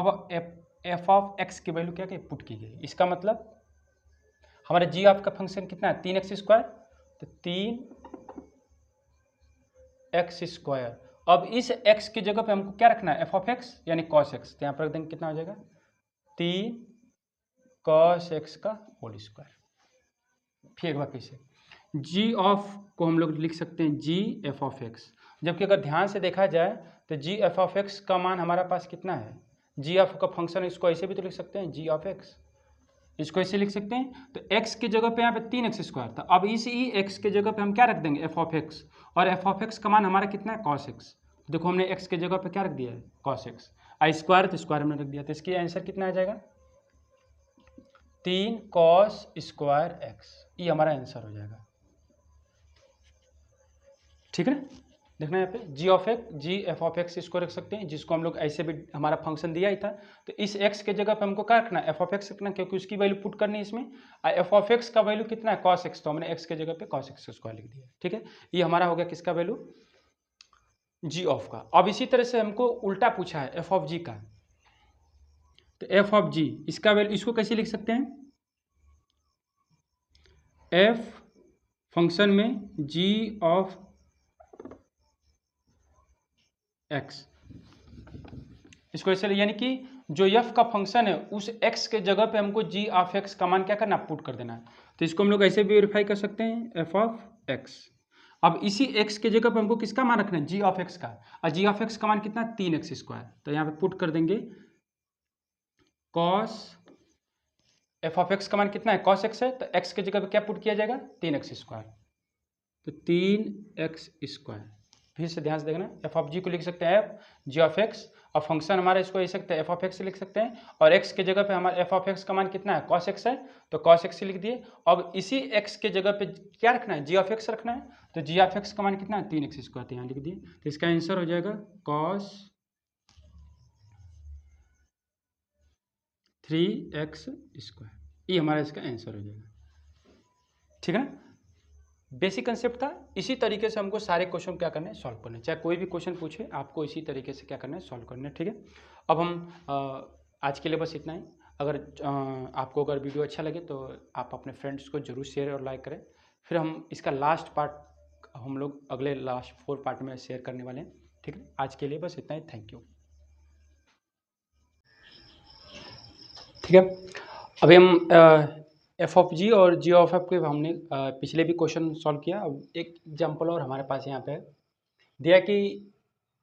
ऑफ एक्स की वैल्यू क्या पुट की गई। इसका मतलब हमारा जी ऑफ का फंक्शन कितना है 3x², तो 3x²। अब इस x की जगह पे हमको क्या रखना है एफ ऑफ एक्स यानी कॉस एक्स, तो यहाँ पर रख देंगे कितना हो जाएगा 3 cos x का होल स्क्वायर। फिर एक बार फिर से जी ऑफ को हम लोग लिख सकते हैं जी एफ ऑफ एक्स, जबकि अगर ध्यान से देखा जाए तो जी एफ ऑफ एक्स का मान हमारा पास कितना है, जी ऑफ का फंक्शन, इसको ऐसे भी तो लिख सकते हैं जी ऑफ एक्स। इसको ऐसे लिख सकते हैं। तो x की जगह पे यहाँ पे 3x² था, अब इसी x के जगह पे हम क्या रख देंगे f ऑफ x, और f ऑफ x का मान हमारा कितना है cos x। देखो हमने x के जगह पे क्या रख दिया है cos x, आई स्क्वायर तो स्क्वायर में रख दिया, तो इसकी आंसर कितना आ जाएगा 3 cos स्क्वायर x, ये हमारा आंसर हो जाएगा। ठीक है ना, देखना यहाँ पे जी एफ ऑफ एक्स इसको रख सकते हैं, जिसको हम लोग ऐसे भी हमारा फंक्शन दिया ही था। तो इस x के जगह पे हमको क्या रखना है एफ ऑफ एक्स रखना, क्योंकि उसकी वैल्यू पुट करनी है इसमें। एफ ऑफ एक्स का वैल्यू कितना है cos x, तो हमने x के जगह पे cos x स्क्वायर लिख दिया। ठीक है, ये हमारा हो गया किसका वैल्यू g ऑफ का। अब इसी तरह से हमको उल्टा पूछा है एफ ऑफ जी का, तो एफ ऑफ जी इसका वैल्यू इसको कैसे लिख सकते हैं, एफ फंक्शन में g ऑफ x, इसको ऐसे यानी कि जो f का फंक्शन है उस x के जगह पे हमको g ऑफ x का मान क्या करना पुट कर देना है। तो इसको हम लोग ऐसे भी वेरीफाई कर सकते हैं f ऑफ x। अब इसी x के जगह पे हमको किसका मान रखना है g ऑफ x का, और g ऑफ x का मान कितना 3x², तो यहाँ पे पुट कर देंगे cos f ऑफ x का मान कितना है cos x है, तो x के जगह पे क्या पुट किया जाएगा 3x², तो 3x²। फिर से ध्यान से देखना, एफ ऑफ जी को लिख सकते हैं एफ जी ऑफ एक्स, और फंक्शन हमारा इसको लिख सकते हैं एफ ऑफ एक्स से लिख सकते हैं, और एक्स के जगह पे हमारा एफ ऑफ एक्स का मान कितना है cos x है, तो cos x से लिख दिए। अब इसी एक्स के जगह पे क्या रखना है जी ऑफ एक्स रखना है, तो जी ऑफ एक्स का मान कितना है 3x², तो यहाँ लिख दिए। तो इसका आंसर हो जाएगा cos 3x², ये हमारा इसका आंसर हो जाएगा। ठीक है ना, बेसिक कंसेप्ट था। इसी तरीके से हमको सारे क्वेश्चन क्या करना है सॉल्व करना है, चाहे कोई भी क्वेश्चन पूछे आपको इसी तरीके से क्या करना है सॉल्व करना है। ठीक है, अब हम आज के लिए बस इतना ही। अगर आपको अगर वीडियो अच्छा लगे तो आप अपने फ्रेंड्स को जरूर शेयर और लाइक करें। फिर हम इसका लास्ट पार्ट हम लोग अगले लास्ट 4 पार्ट में शेयर करने वाले हैं। ठीक है, आज के लिए बस इतना ही, थैंक यू। ठीक है, अभी हम एफ ऑफ जी और जी ऑफ एफ के हमने पिछले भी क्वेश्चन सॉल्व किया। अब एक एग्जाम्पल और हमारे पास यहाँ पे दिया कि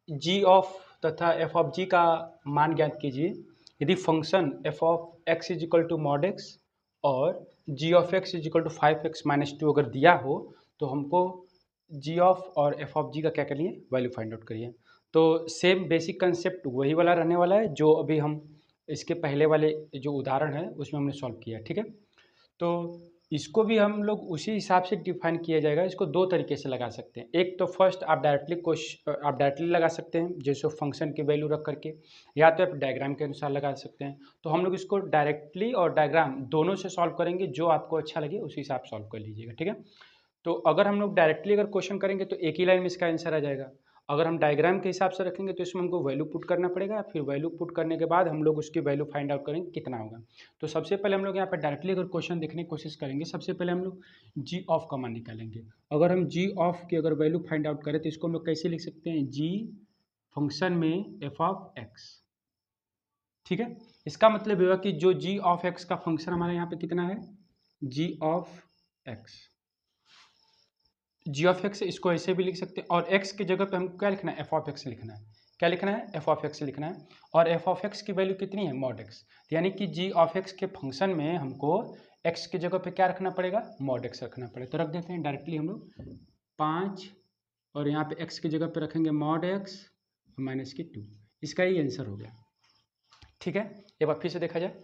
जी ऑफ तथा एफ ऑफ जी का मान ज्ञात कीजिए यदि function F of X is equal to mod X और G of X is equal to 5x-2 अगर दिया हो तो हमको जी ऑफ और एफ ऑफ जी का क्या करिए वैल्यू फाइंड आउट करिए। तो सेम बेसिक कंसेप्ट वही वाला रहने वाला है जो अभी हम इसके पहले वाले जो उदाहरण है उसमें हमने सॉल्व किया। ठीक है, तो इसको भी हम लोग उसी हिसाब से डिफाइन किया जाएगा। इसको 2 तरीके से लगा सकते हैं। एक तो फर्स्ट आप डायरेक्टली लगा सकते हैं जैसे फंक्शन की वैल्यू रख करके, या तो आप डायग्राम के अनुसार लगा सकते हैं। तो हम लोग इसको डायरेक्टली और डायग्राम दोनों से सॉल्व करेंगे, जो आपको अच्छा लगे उसी हिसाब से सॉल्व कर लीजिएगा। ठीक है, तो अगर हम लोग डायरेक्टली अगर क्वेश्चन करेंगे तो एक ही लाइन में इसका आंसर आ जाएगा। अगर हम डायग्राम के हिसाब से रखेंगे तो इसमें हमको वैल्यू पुट करना पड़ेगा, फिर वैल्यू पुट करने के बाद हम लोग उसकी वैल्यू फाइंड आउट करेंगे कितना होगा। तो सबसे पहले हम लोग यहाँ पर डायरेक्टली अगर क्वेश्चन देखने की कोशिश करेंगे, सबसे पहले हम लोग जी ऑफ का मान निकालेंगे। अगर हम जी ऑफ की अगर वैल्यू फाइंड आउट करें तो इसको हम लोग कैसे लिख सकते हैं, जी फंक्शन में एफ ऑफ एक्स। ठीक है, इसका मतलब होगा कि जो जी ऑफ एक्स का फंक्शन हमारे यहाँ पे कितना है G of X, G of X इसको ऐसे भी लिख सकते हैं, और एक्स की जगह पे हमको क्या लिखना है एफ ऑफ एक्स लिखना है। क्या लिखना है एफ ऑफ एक्स लिखना है, और एफ ऑफ एक्स की वैल्यू कितनी है मॉड एक्स, यानी कि जी ऑफ एक्स के फंक्शन में हमको एक्स की जगह पे क्या रखना पड़ेगा मॉड एक्स रखना पड़ेगा। तो रख देते हैं डायरेक्टली हम लोग 5 और यहाँ पे एक्स की जगह पे रखेंगे मॉड एक्स माइनस की 2, इसका ही आंसर हो गया। ठीक है, एक बार फिर से देखा जाए,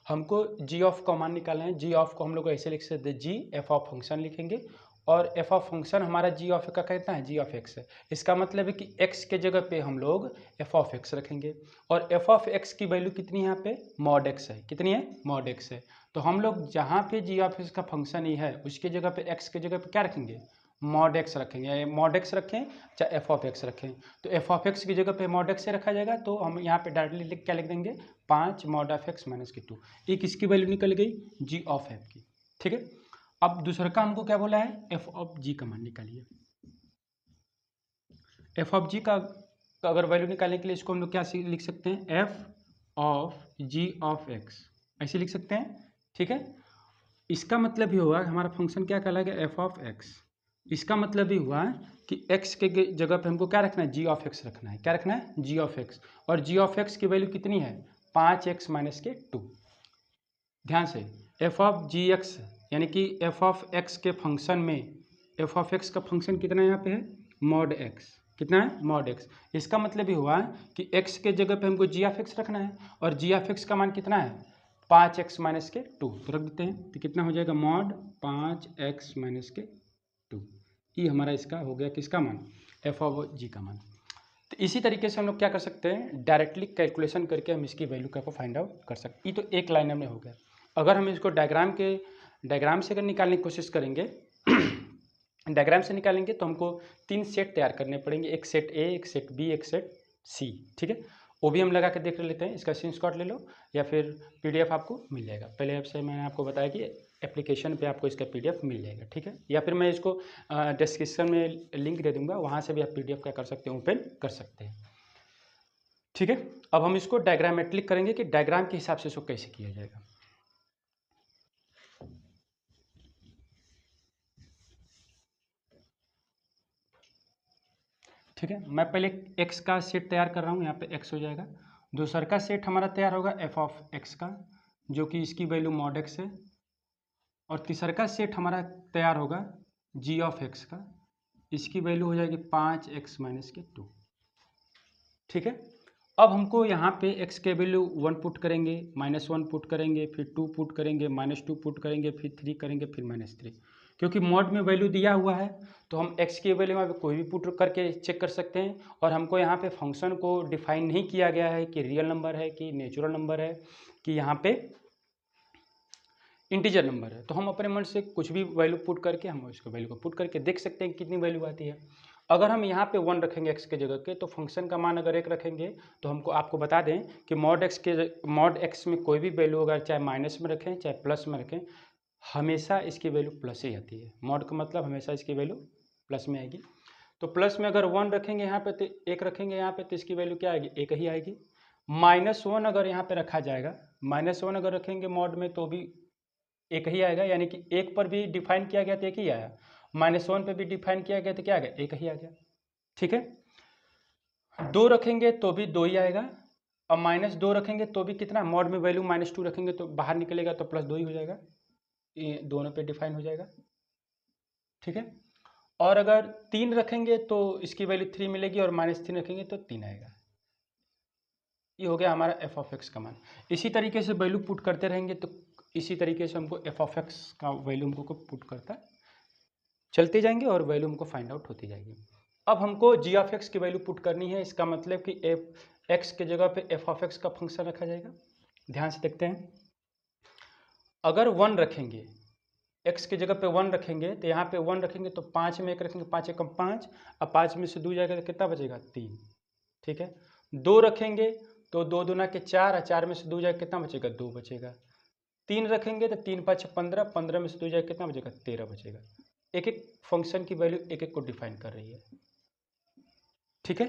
हमको जी ऑफ का मान निकालना है। जी ऑफ को हम लोग ऐसे लिख सकते हैं, जी एफ ऑफ फंक्शन लिखेंगे, और एफ ऑफ फंक्शन हमारा जी ऑफ का कितना है जी ऑफ एक्स है। इसका मतलब है कि एक्स के जगह पे हम लोग एफ ऑफ एक्स रखेंगे, और एफ ऑफ एक्स की वैल्यू कितनी है यहाँ पे मॉड एक्स है। कितनी है मॉड एक्स है। तो हम लोग जहाँ पे जी ऑफ एक्स का फंक्शन ही है उसके जगह पे एक्स के जगह पे क्या रखेंगे मॉड एक्स रखेंगे। मॉड एक्स रखें चाहे एफ ऑफ एक्स रखें, तो एफ ऑफ एक्स की जगह पे मॉड एक्स से रखा जाएगा। तो हम यहाँ पे डायरेक्टली क्या लिख देंगे 5 मॉड ऑफ एक्स माइनस की 2, एक इसकी वैल्यू निकल गई जी ऑफ एफ की। ठीक है, अब दूसरा का हमको क्या बोला है एफ ऑफ जी का मान निकालिए। एफ ऑफ जी का अगर वैल्यू निकालने के लिए इसको हम लोग क्या लिख सकते हैं F of G of X, ऐसे लिख सकते हैं। ठीक है, इसका मतलब ही हुआ हमारा फंक्शन क्या कहलाएगा एफ ऑफ एक्स। इसका मतलब ही हुआ कि x के जगह पे हमको क्या रखना है जी ऑफ एक्स रखना है। क्या रखना है जी ऑफ एक्स, और जी ऑफ एक्स की वैल्यू कितनी है 5x माइनस के 2। ध्यान से एफ ऑफ जी एक्स यानी कि एफ ऑफ एक्स के फंक्शन में एफ ऑफ एक्स का फंक्शन कितना यहाँ पे है, मॉड एक्स। कितना है, मॉड एक्स। इसका मतलब ये हुआ कि एक्स के जगह पे हमको जी ऑफ एक्स रखना है और जी ऑफ एक्स का मान कितना है 5x माइनस के 2, तो रख देते हैं। तो कितना हो जाएगा मॉड 5x माइनस के 2। ये हमारा इसका हो गया किसका मान, एफ ऑफ जी का मान। तो इसी तरीके से हम लोग क्या कर सकते हैं, डायरेक्टली कैलकुलेशन करके हम इसकी वैल्यू को फाइंड आउट कर सकते हैं। ये तो एक लाइन में हो गया। अगर हम इसको डायग्राम से अगर निकालने की कोशिश करेंगे डायग्राम से निकालेंगे तो हमको 3 सेट तैयार करने पड़ेंगे, एक सेट ए, एक सेट बी, एक सेट सी। ठीक है, वो भी हम लगा के देख लेते हैं। इसका स्क्रीनशॉट ले लो या फिर पीडीएफ आपको मिल जाएगा। पहले आपसे मैंने आपको बताया कि एप्लीकेशन पे आपको इसका पीडीएफ मिल जाएगा। ठीक है, या फिर मैं इसको डिस्क्रिप्शन में लिंक दे दूंगा, वहाँ से भी आप पीडीएफ क्या कर सकते हैं, ओपन कर सकते हैं। ठीक है, अब हम इसको डायग्राम में क्लिक करेंगे कि डायग्राम के हिसाब से इसको कैसे किया जाएगा। ठीक है, मैं पहले एक्स का सेट तैयार कर रहा हूँ, यहाँ पे एक्स हो जाएगा। दूसरा का सेट हमारा तैयार होगा एफ ऑफ एक्स का, जो कि इसकी वैल्यू मॉड एक्स है। और तीसरा का सेट हमारा तैयार होगा जी ऑफ एक्स का, इसकी वैल्यू हो जाएगी 5x माइनस के 2। ठीक है, अब हमको यहाँ पे x के वैल्यू 1 पुट करेंगे, -1 पुट करेंगे, फिर 2 पुट करेंगे, -2 पुट करेंगे, फिर 3 करेंगे, फिर -3। क्योंकि मॉड में वैल्यू दिया हुआ है तो हम x की वैल्यू में कोई भी पुट करके चेक कर सकते हैं। और हमको यहाँ पे फंक्शन को डिफाइन नहीं किया गया है कि रियल नंबर है कि नेचुरल नंबर है कि यहाँ पे इंटीजर नंबर है। तो हम अपने मन से कुछ भी वैल्यू पुट करके हम उसको वैल्यू को पुट करके देख सकते हैं कितनी वैल्यू आती है। अगर हम यहाँ पे 1 रखेंगे x के जगह के, तो फंक्शन का मान अगर 1 रखेंगे तो हमको आपको बता दें कि मॉड x में कोई भी वैल्यू अगर चाहे माइनस में रखें चाहे प्लस में रखें, हमेशा इसकी वैल्यू प्लस ही आती है। मॉड का मतलब हमेशा इसकी वैल्यू प्लस में आएगी। तो प्लस में अगर 1 रखेंगे यहाँ पे तो 1 रखेंगे यहाँ पे, तो इसकी वैल्यू क्या आएगी, 1 ही आएगी। -1 अगर यहाँ पे रखा जाएगा, -1 अगर रखेंगे मॉड में तो भी 1 ही आएगा, यानी कि 1 पर भी डिफाइन किया गया तो 1 ही आया, -1 पे भी डिफाइन किया गया तो क्या आ गया, 1 ही आ गया। ठीक है, 2 रखेंगे तो भी 2 ही आएगा, और -2 रखेंगे तो भी कितना, मॉड में वैल्यू -2 रखेंगे तो बाहर निकलेगा तो +2 ही हो जाएगा, ये दोनों पे डिफाइन हो जाएगा। ठीक है, और अगर 3 रखेंगे तो इसकी वैल्यू 3 मिलेगी, और -3 रखेंगे तो 3 आएगा। ये हो गया हमारा एफ ऑफ एक्स का मान। इसी तरीके से वैल्यू पुट करते रहेंगे तो इसी तरीके से हमको एफ ऑफ एक्स का वैल्यू हमको पुट करता चलते जाएंगे और वैल्यू हमको फाइंड आउट होती जाएगी। अब हमको जी ऑफ एक्स की वैल्यू पुट करनी है। इसका मतलब कि एफ एक्स के जगह पे एफ ऑफ एक्स का फंक्शन रखा जाएगा। ध्यान से देखते हैं, अगर 1 रखेंगे, एक्स की जगह पे 1 रखेंगे तो यहाँ पे 1 रखेंगे तो 5 में 1 रखेंगे, 5 एकम 5, अब 5 में से 2 जाएगा तो कितना बचेगा, 3। ठीक है, 2 रखेंगे तो 2 दूना के 4, और 4 में से 2 जाएगा कितना बचेगा, 2 बचेगा। 3 रखेंगे तो 3 5 15, 15 में से 2 जाएगा कितना बचेगा, 13 बचेगा। एक एक फंक्शन की वैल्यू एक एक को डिफाइन कर रही है। ठीक है,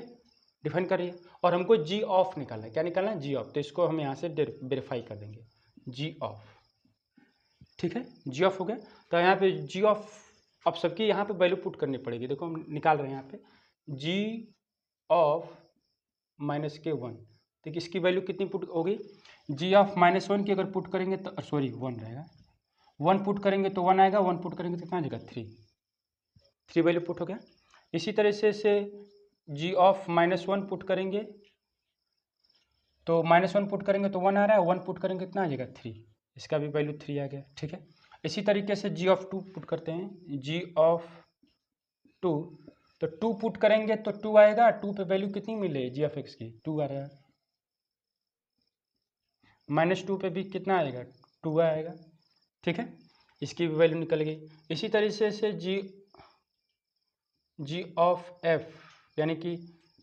डिफाइन कर रही है। और हमको जी ऑफ निकालना है। क्या निकालना है, जी ऑफ। तो इसको हम यहाँ से वेरीफाई कर देंगे, जी ऑफ। ठीक है, जी ऑफ हो गया। तो यहाँ पे जी ऑफ अब सबकी यहाँ पे वैल्यू पुट करनी पड़ेगी। देखो हम निकाल रहे हैं यहाँ पे जी ऑफ -1। तो इसकी वैल्यू कितनी पुट होगी, जी ऑफ -1 की अगर पुट करेंगे तो 1 रहेगा। 1 पुट करेंगे तो 1 आएगा, 1 पुट करेंगे तो कितना आ जाएगा, 3 वैल्यू पुट हो गया। इसी तरह से जी ऑफ -1 पुट करेंगे तो -1 पुट करेंगे तो 1 आ रहा है, 1 पुट करेंगे कितना आ जाएगा, 3। इसका भी वैल्यू 3 आ गया। ठीक है, इसी तरीके से जी ऑफ 2 पुट करते हैं, जी ऑफ 2। तो 2 पुट करेंगे तो 2 आएगा, 2 पे वैल्यू कितनी मिले जी ऑफ एक्स की, 2 आ रहा है। -2 पे भी कितना आएगा, 2 आएगा। ठीक है, इसकी भी वैल्यू निकल गई। इसी तरीके से जी ऑफ एफ यानी कि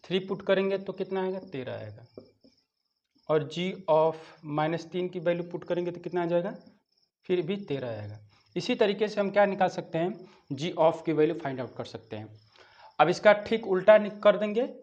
3 पुट करेंगे तो कितना आएगा, 13 आएगा। और जी ऑफ -3 की वैल्यू पुट करेंगे तो कितना आ जाएगा, फिर भी 13 आएगा। इसी तरीके से हम क्या निकाल सकते हैं, जी ऑफ की वैल्यू फाइंड आउट कर सकते हैं। अब इसका ठीक उल्टा कर देंगे,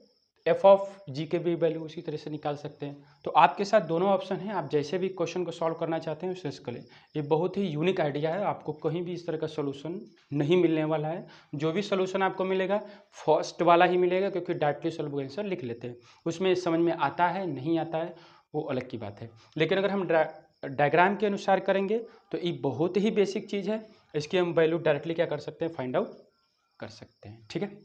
एफ ऑफ जी के भी वैल्यू उसी तरह से निकाल सकते हैं। तो आपके साथ दोनों ऑप्शन हैं, आप जैसे भी क्वेश्चन को सॉल्व करना चाहते हैं उसे करें। ये बहुत ही यूनिक आइडिया है, आपको कहीं भी इस तरह का सोल्यूशन नहीं मिलने वाला है। जो भी सोल्यूशन आपको मिलेगा फर्स्ट वाला ही मिलेगा, क्योंकि डायरेक्टली सॉल्व आंसर लिख लेते हैं, उसमें समझ में आता है नहीं आता है वो अलग की बात है। लेकिन अगर हम डायग्राम के अनुसार करेंगे तो ये बहुत ही बेसिक चीज़ है, इसकी हम वैल्यू डायरेक्टली क्या कर सकते हैं, फाइंड आउट कर सकते हैं। ठीक है,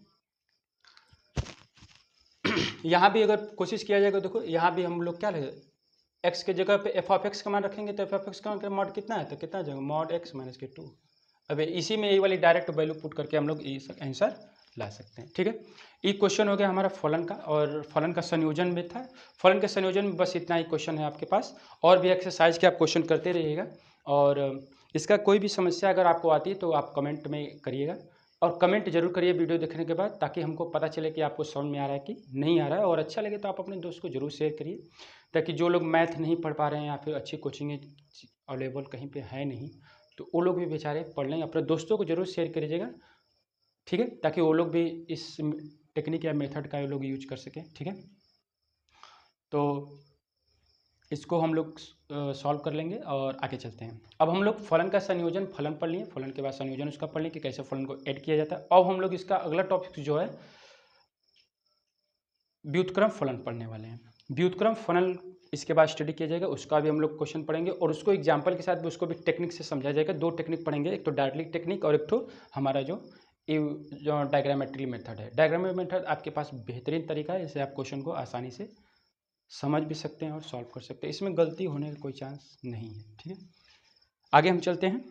यहाँ भी अगर कोशिश किया जाएगा, देखो यहाँ भी हम लोग क्या लगे, एक्स के जगह पे एफ ऑफ एक्स का मान रखेंगे तो एफ ऑफ एक्स का मॉड कितना है, तो कितना आ जाएगा, मॉड एक्स माइनस के 2। अब इसी में ये वाली डायरेक्ट वैल्यू पुट करके हम लोग आंसर ला सकते हैं। ठीक है, ये क्वेश्चन हो गया हमारा फलन का, और फलन का संयोजन में था। फलन के संयोजन में बस इतना ही क्वेश्चन है आपके पास, और भी एक्सरसाइज के आप क्वेश्चन करते रहिएगा, और इसका कोई भी समस्या अगर आपको आती है तो आप कमेंट में करिएगा, और कमेंट जरूर करिए वीडियो देखने के बाद, ताकि हमको पता चले कि आपको समझ में आ रहा है कि नहीं आ रहा है। और अच्छा लगे तो आप अपने दोस्त को जरूर शेयर करिए, ताकि जो लोग मैथ नहीं पढ़ पा रहे हैं या फिर अच्छी कोचिंग अवेलेबल कहीं पे है नहीं, तो वो लोग भी बेचारे पढ़ लें। अपने दोस्तों को जरूर शेयर करिएगा, ठीक है, ताकि वो लोग भी इस टेक्निक या मेथड का वो लोग यूज कर सकें। ठीक है, तो इसको हम लोग सॉल्व कर लेंगे और आगे चलते हैं। अब हम लोग फलन का संयोजन, फलन पढ़ लिए, फलन के बाद संयोजन उसका पढ़ लिए कि कैसे फलन को ऐड किया जाता है। अब हम लोग इसका अगला टॉपिक जो है व्युत्क्रम फलन पढ़ने वाले हैं। व्युत्क्रम फलन इसके बाद स्टडी किया जाएगा, उसका भी हम लोग क्वेश्चन पढ़ेंगे, और उसको एग्जाम्पल के साथ भी उसको भी टेक्निक से समझाया जाएगा। दो टेक्निक पढ़ेंगे, एक तो डायरेक्टली टेक्निक और एक तो हमारा जो डायग्रामेट्रिक मेथड है। डायग्रामेट्रिक मेथड आपके पास बेहतरीन तरीका है, इससे आप क्वेश्चन को आसानी से समझ भी सकते हैं और सॉल्व कर सकते हैं, इसमें गलती होने का कोई चांस नहीं है। ठीक है, आगे हम चलते हैं।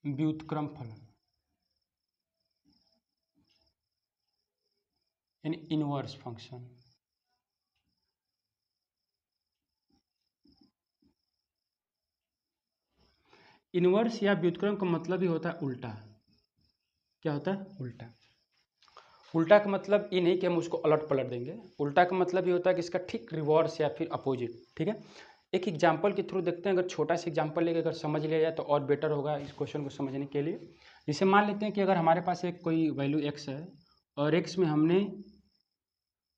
व्युत्क्रम फलन यानी इनवर्स फंक्शन। इनवर्स या व्युत्क्रम का मतलब ही होता है उल्टा। क्या होता है, उल्टा। उल्टा का मतलब ये नहीं कि हम उसको अलट पलट देंगे, उल्टा का मतलब ये होता है कि इसका ठीक रिवर्स या फिर अपोजिट। ठीक है, एक एग्जाम्पल के थ्रू देखते हैं, अगर छोटा सा एग्जाम्पल लेके अगर समझ लिया जाए तो और बेटर होगा इस क्वेश्चन को समझने के लिए। जैसे मान लेते हैं कि अगर हमारे पास एक कोई वैल्यू एक्स है, और एक्स में हमने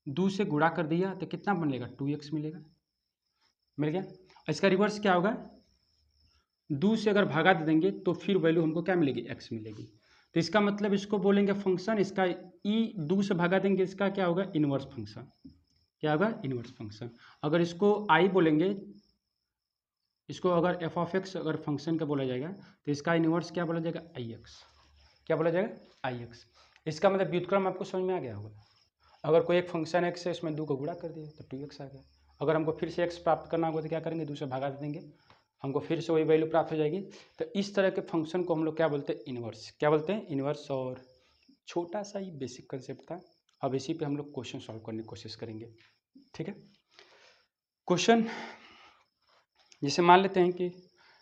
2 से गुणा कर दिया तो कितना बनेगा, 2x मिलेगा, मिल गया। इसका रिवर्स क्या होगा, 2 से अगर भागा दे देंगे तो फिर वैल्यू हमको क्या मिलेगी, x मिलेगी। तो इसका मतलब इसको बोलेंगे फंक्शन, इसका ई 2 से भागा देंगे, इसका क्या होगा, इनवर्स फंक्शन। क्या होगा, इनवर्स फंक्शन। अगर इसको आई बोलेंगे, इसको अगर एफ ऑफ एक्स अगर फंक्शन का बोला जाएगा तो इसका इनवर्स क्या बोला जाएगा, आई एक्स। क्या बोला जाएगा, आई एक्स। इसका मतलब व्युत्क्रम आपको समझ में आ गया होगा। अगर कोई एक फंक्शन एक्स है, इसमें 2 को गुणा कर दिया तो 2x आ गया। अगर हमको फिर से एक्स प्राप्त करना होगा तो क्या करेंगे, 2 से भागा दे देंगे, हमको फिर से वही वैल्यू प्राप्त हो जाएगी। तो इस तरह के फंक्शन को हम लोग क्या बोलते हैं, इनवर्स। क्या बोलते हैं, इनवर्स। और छोटा सा ही बेसिक कंसेप्ट था, अब इसी पे हम लोग क्वेश्चन सॉल्व करने की कोशिश करेंगे। ठीक है, क्वेश्चन जैसे मान लेते हैं कि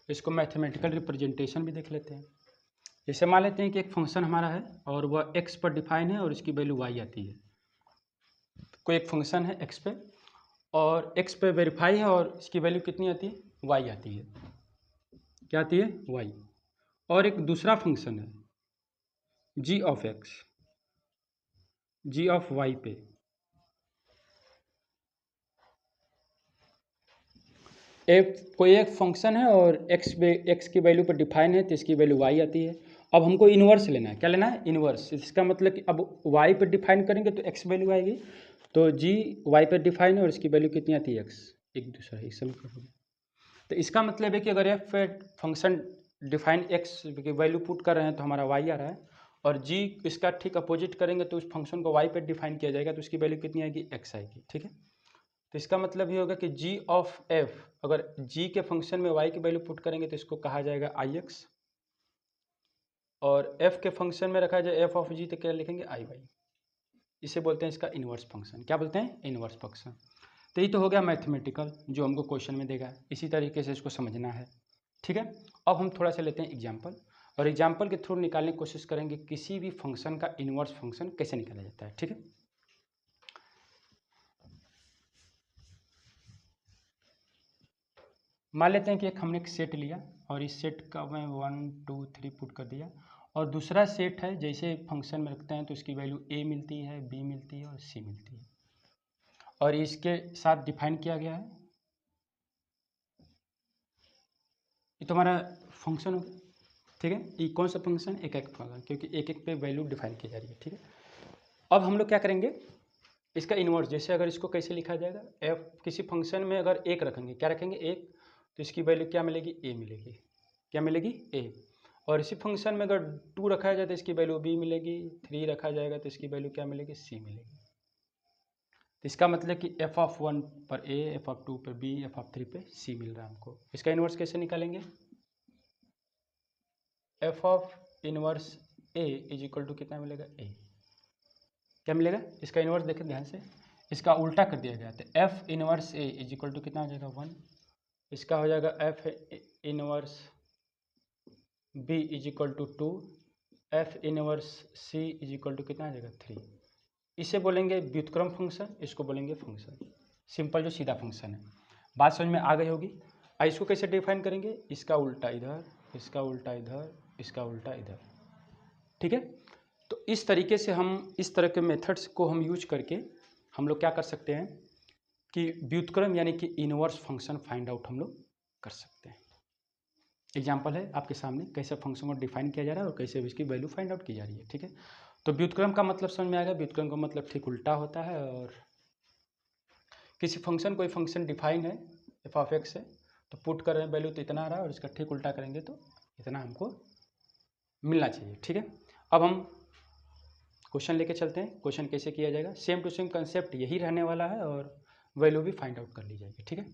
इसको मैथमेटिकल रिप्रेजेंटेशन भी देख लेते हैं। जैसे मान लेते हैं कि एक फंक्शन हमारा है और वह एक्स पर डिफाइन है और इसकी वैल्यू वाई आती है। कोई एक फंक्शन है एक्स पे, और एक्स पे वेरीफाई है और इसकी वैल्यू कितनी आती है, वाई आती है। क्या आती है, वाई। और एक दूसरा फंक्शन है G of X, G of Y पे कोई एक फंक्शन है और एक्स की वैल्यू पर डिफाइन है तो इसकी वैल्यू वाई आती है। अब हमको इन्वर्स लेना है, क्या लेना है, इन्वर्स। इसका मतलब कि अब वाई पर डिफाइन करेंगे तो एक्स वैल्यू आएगी, तो जी वाई पर डिफाइन है और इसकी वैल्यू कितनी आती है, एक्स। एक दूसरा ही समीकरण हो गया। तो इसका मतलब है कि अगर एफ फंक्शन डिफाइन एक्स की वैल्यू पुट कर रहे हैं तो हमारा वाई आ रहा है, और जी इसका ठीक अपोजिट करेंगे तो उस फंक्शन को वाई पर डिफाइन किया जाएगा तो उसकी वैल्यू कितनी आएगी, एक्स आएगी। ठीक है, तो इसका मतलब ये होगा कि जी ऑफ एफ, अगर जी के फंक्शन में वाई की वैल्यू पुट करेंगे तो इसको कहा जाएगा आई एक्स, और एफ के फंक्शन में रखा जाए एफ ऑफ जी तो क्या लिखेंगे, आई वाई। इसे बोलते हैं इसका इनवर्स फंक्शन। क्या बोलते हैं, इनवर्स फंक्शन। तो ये तो हो गया मैथमेटिकल जो हमको क्वेश्चन में देगा, इसी तरीके से इसको समझना है। ठीक है, अब हम थोड़ा सा लेते हैं एग्जाम्पल, और एग्जाम्पल के थ्रू निकालने की कोशिश करेंगे किसी भी फंक्शन का इनवर्स फंक्शन कैसे निकाला जाता है। ठीक है, मान लेते हैं कि हमने एक सेट लिया और इस सेट का मैं 1 2 3 पुट कर दिया, और दूसरा सेट है जैसे फंक्शन में रखते हैं तो इसकी वैल्यू ए मिलती है, बी मिलती है और सी मिलती है, और इसके साथ डिफाइन किया गया है। ये तुम्हारा फंक्शन हो गया, ठीक है। ये कौन सा फंक्शन, एक एक फंक्शन, क्योंकि एक एक पे वैल्यू डिफाइन की जा रही है, ठीक है। अब हम लोग क्या करेंगे, इसका इन्वर्स, जैसे अगर इसको कैसे लिखा जाएगा, एफ किसी फंक्शन में अगर एक रखेंगे, क्या रखेंगे एक, तो इसकी वैल्यू क्या मिलेगी, ए मिलेगी, क्या मिलेगी, ए। और इसी फंक्शन में अगर 2 रखा जाए तो इसकी वैल्यू बी मिलेगी, 3 रखा जाएगा तो इसकी वैल्यू क्या मिलेगी, सी मिलेगी। तो इसका मतलब कि एफ ऑफ 1 पर ए, एफ ऑफ 2 पर बी, एफ ऑफ 3 पे सी मिल रहा है हमको। इसका इन्वर्स कैसे निकालेंगे, F of inverse A is equal to कितना मिलेगा, ए, क्या मिलेगा, इसका इन्वर्स देखें ध्यान से, इसका उल्टा कर दिया गया, तो F inverse A is equal to कितना हो जाएगा 1, इसका हो जाएगा F inverse B is equal to 2, F inverse C is equal to कितना आ जाएगा 3। इसे बोलेंगे व्युत्क्रम फंक्शन, इसको बोलेंगे फंक्शन, सिंपल जो सीधा फंक्शन है। बात समझ में आ गई होगी। अब इसको कैसे डिफाइन करेंगे, इसका उल्टा इधर, इसका उल्टा इधर, इसका उल्टा इधर, ठीक है। तो इस तरीके से हम, इस तरह के मेथड्स को हम यूज करके हम लोग क्या कर सकते हैं कि व्युत्क्रम यानी कि इनवर्स फंक्शन फाइंड आउट हम लोग कर सकते हैं। एग्जाम्पल है आपके सामने, कैसे फंक्शन को डिफाइन किया जा रहा है और कैसे इसकी वैल्यू फाइंड आउट की जा रही है, ठीक है। तो व्युत्क्रम का मतलब समझ में आएगा, व्युत्क्रम का मतलब ठीक उल्टा होता है। और किसी फंक्शन, कोई फंक्शन डिफाइन है एफ ऑफ एक्स है, तो पुट कर रहे हैं वैल्यू तो इतना आ रहा है और इसका ठीक उल्टा करेंगे तो इतना हमको मिलना चाहिए, ठीक है। अब हम क्वेश्चन लेके चलते हैं, क्वेश्चन कैसे किया जाएगा, सेम टू सेम कंसेप्ट यही रहने वाला है और वैल्यू भी फाइंड आउट कर ली जाएगी, ठीक है।